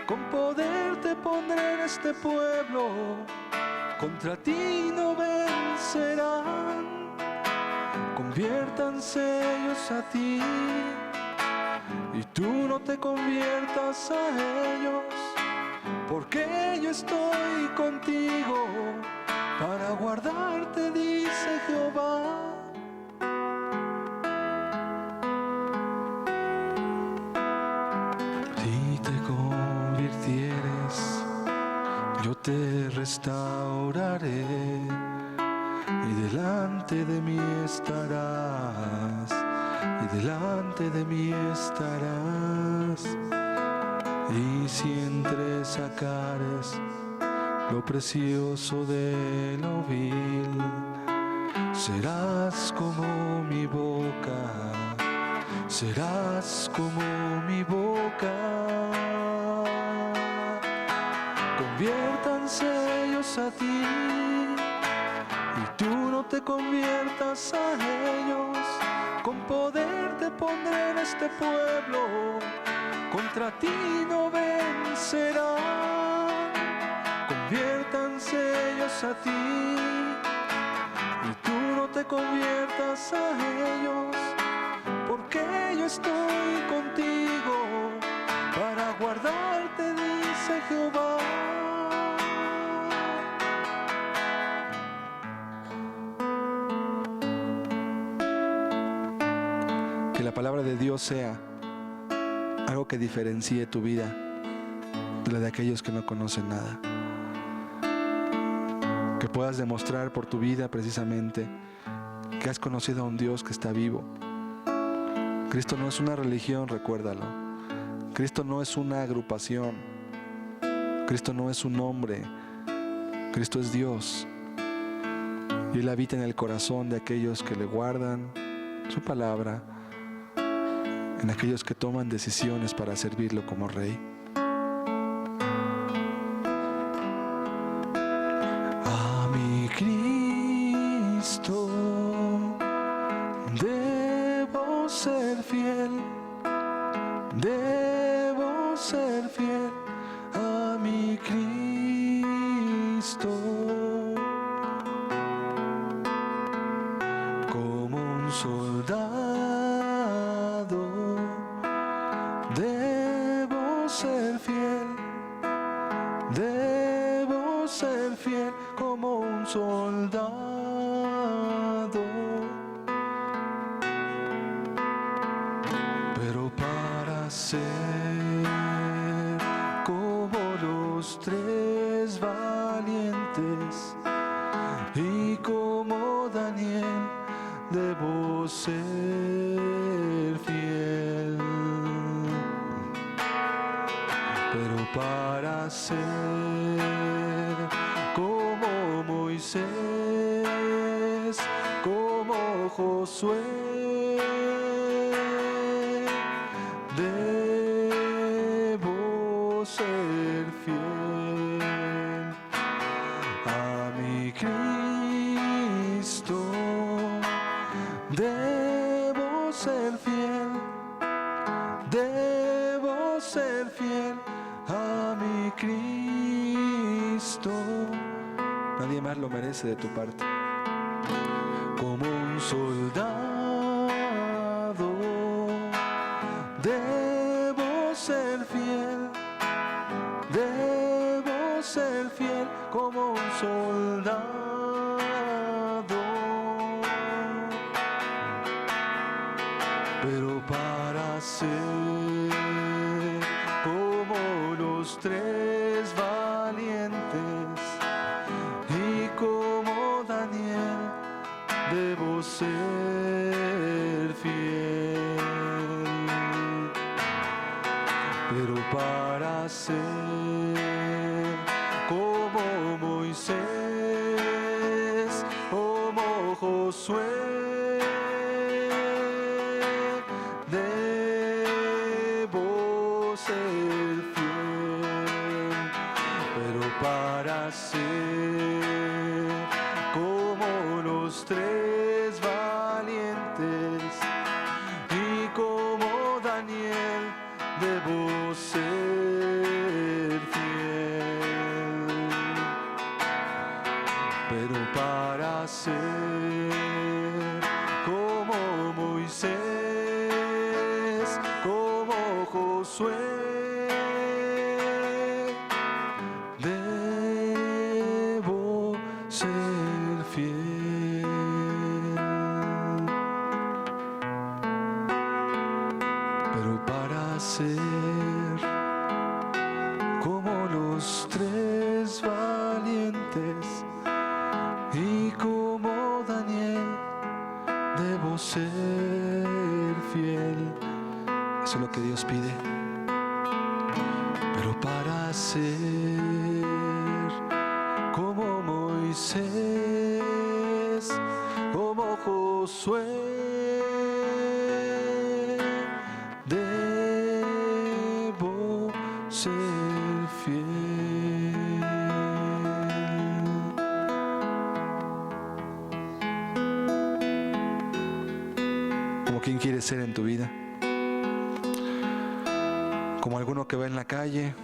Con poder te pondré en este pueblo, contra ti no vencerán. Conviértanse ellos a ti y tú no te conviertas a ellos, porque yo estoy contigo para guardarte, dice Jehová. Si te convirtieres, yo te restauraré y delante de mí estarás, y delante de mí estarás. Y si entre sacares lo precioso de lo vil, serás como mi boca, serás como mi boca. Conviértanse ellos a ti y tú no te conviertas a ellos. Con poder te pondré en este pueblo, contra ti no vencerán. Conviértanse ellos a ti y tú no te conviertas a ellos, porque yo estoy contigo para guardarte, dice Jehová. Que la palabra de Dios sea algo que diferencie tu vida de la de aquellos que no conocen nada. que puedas demostrar por tu vida precisamente que has conocido a un Dios que está vivo. Cristo no es una religión, recuérdalo. Cristo no es una agrupación. Cristo no es un hombre. Cristo es Dios. Y Él habita en el corazón de aquellos que le guardan su palabra, en aquellos que toman decisiones para servirlo como Rey. A mi Cristo debo ser fiel, debo ser fiel a mi Cristo. Como un soldado debo ser fiel, debo ser fiel como un soldado. Pero para ser como los tres valientes y como Daniel, debo ser fiel. Pero para ser como Moisés, como Josué, debo ser fiel a mi Cristo. Debo ser fiel a mi Cristo. Nadie más lo merece de tu parte. Como un soldado, debo ser fiel, debo ser fiel como un soldado. Pero para ser como los tres valientes y como Daniel, debo ser fiel. Pero para ser como Moisés, como Josué, debo ser fiel. Pero para ser como los tres valientes y como Daniel, debo ser fiel. Pero para ser como Moisés, como Josué, debo ser fiel. Pero para ser como los tres valientes y como Daniel, debo ser fiel. Eso es lo que Dios pide. Pero para ser como Moisés, como Josué, debo ser fiel. ¿Como quién quieres ser en tu vida? Como alguno que va en la calle,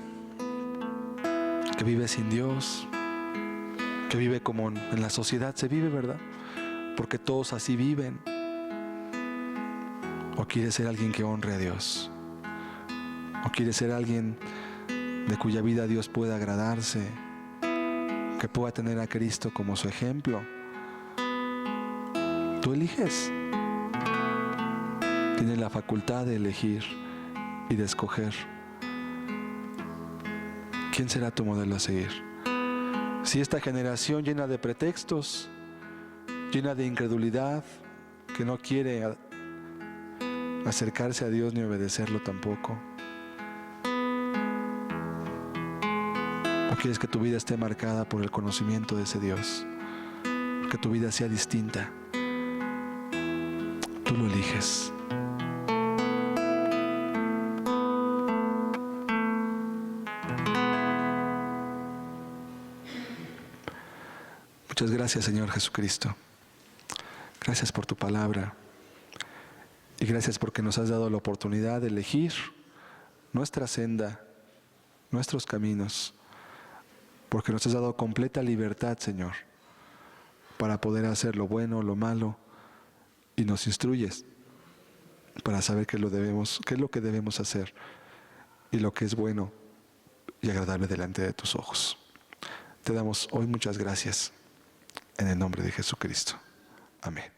que vive sin Dios, que vive como en la sociedad se vive, ¿verdad? Porque todos así viven. ¿O quieres ser alguien que honre a Dios? ¿O quieres ser alguien de cuya vida Dios pueda agradarse, que pueda tener a Cristo como su ejemplo? Tú eliges. Tienes la facultad de elegir y de escoger. ¿Quién será tu modelo a seguir? Si esta generación llena de pretextos, llena de incredulidad, que no quiere acercarse a Dios ni obedecerlo tampoco, ¿no quieres que tu vida esté marcada por el conocimiento de ese Dios? Que tu vida sea distinta. Tú lo eliges. Muchas gracias, Señor Jesucristo. Gracias por tu palabra. Y gracias porque nos has dado la oportunidad de elegir nuestra senda, nuestros caminos. Porque nos has dado completa libertad, Señor, para poder hacer lo bueno, lo malo. Y nos instruyes para saber qué es lo que debemos hacer y lo que es bueno y agradable delante de tus ojos. Te damos hoy muchas gracias en el nombre de Jesucristo. Amén.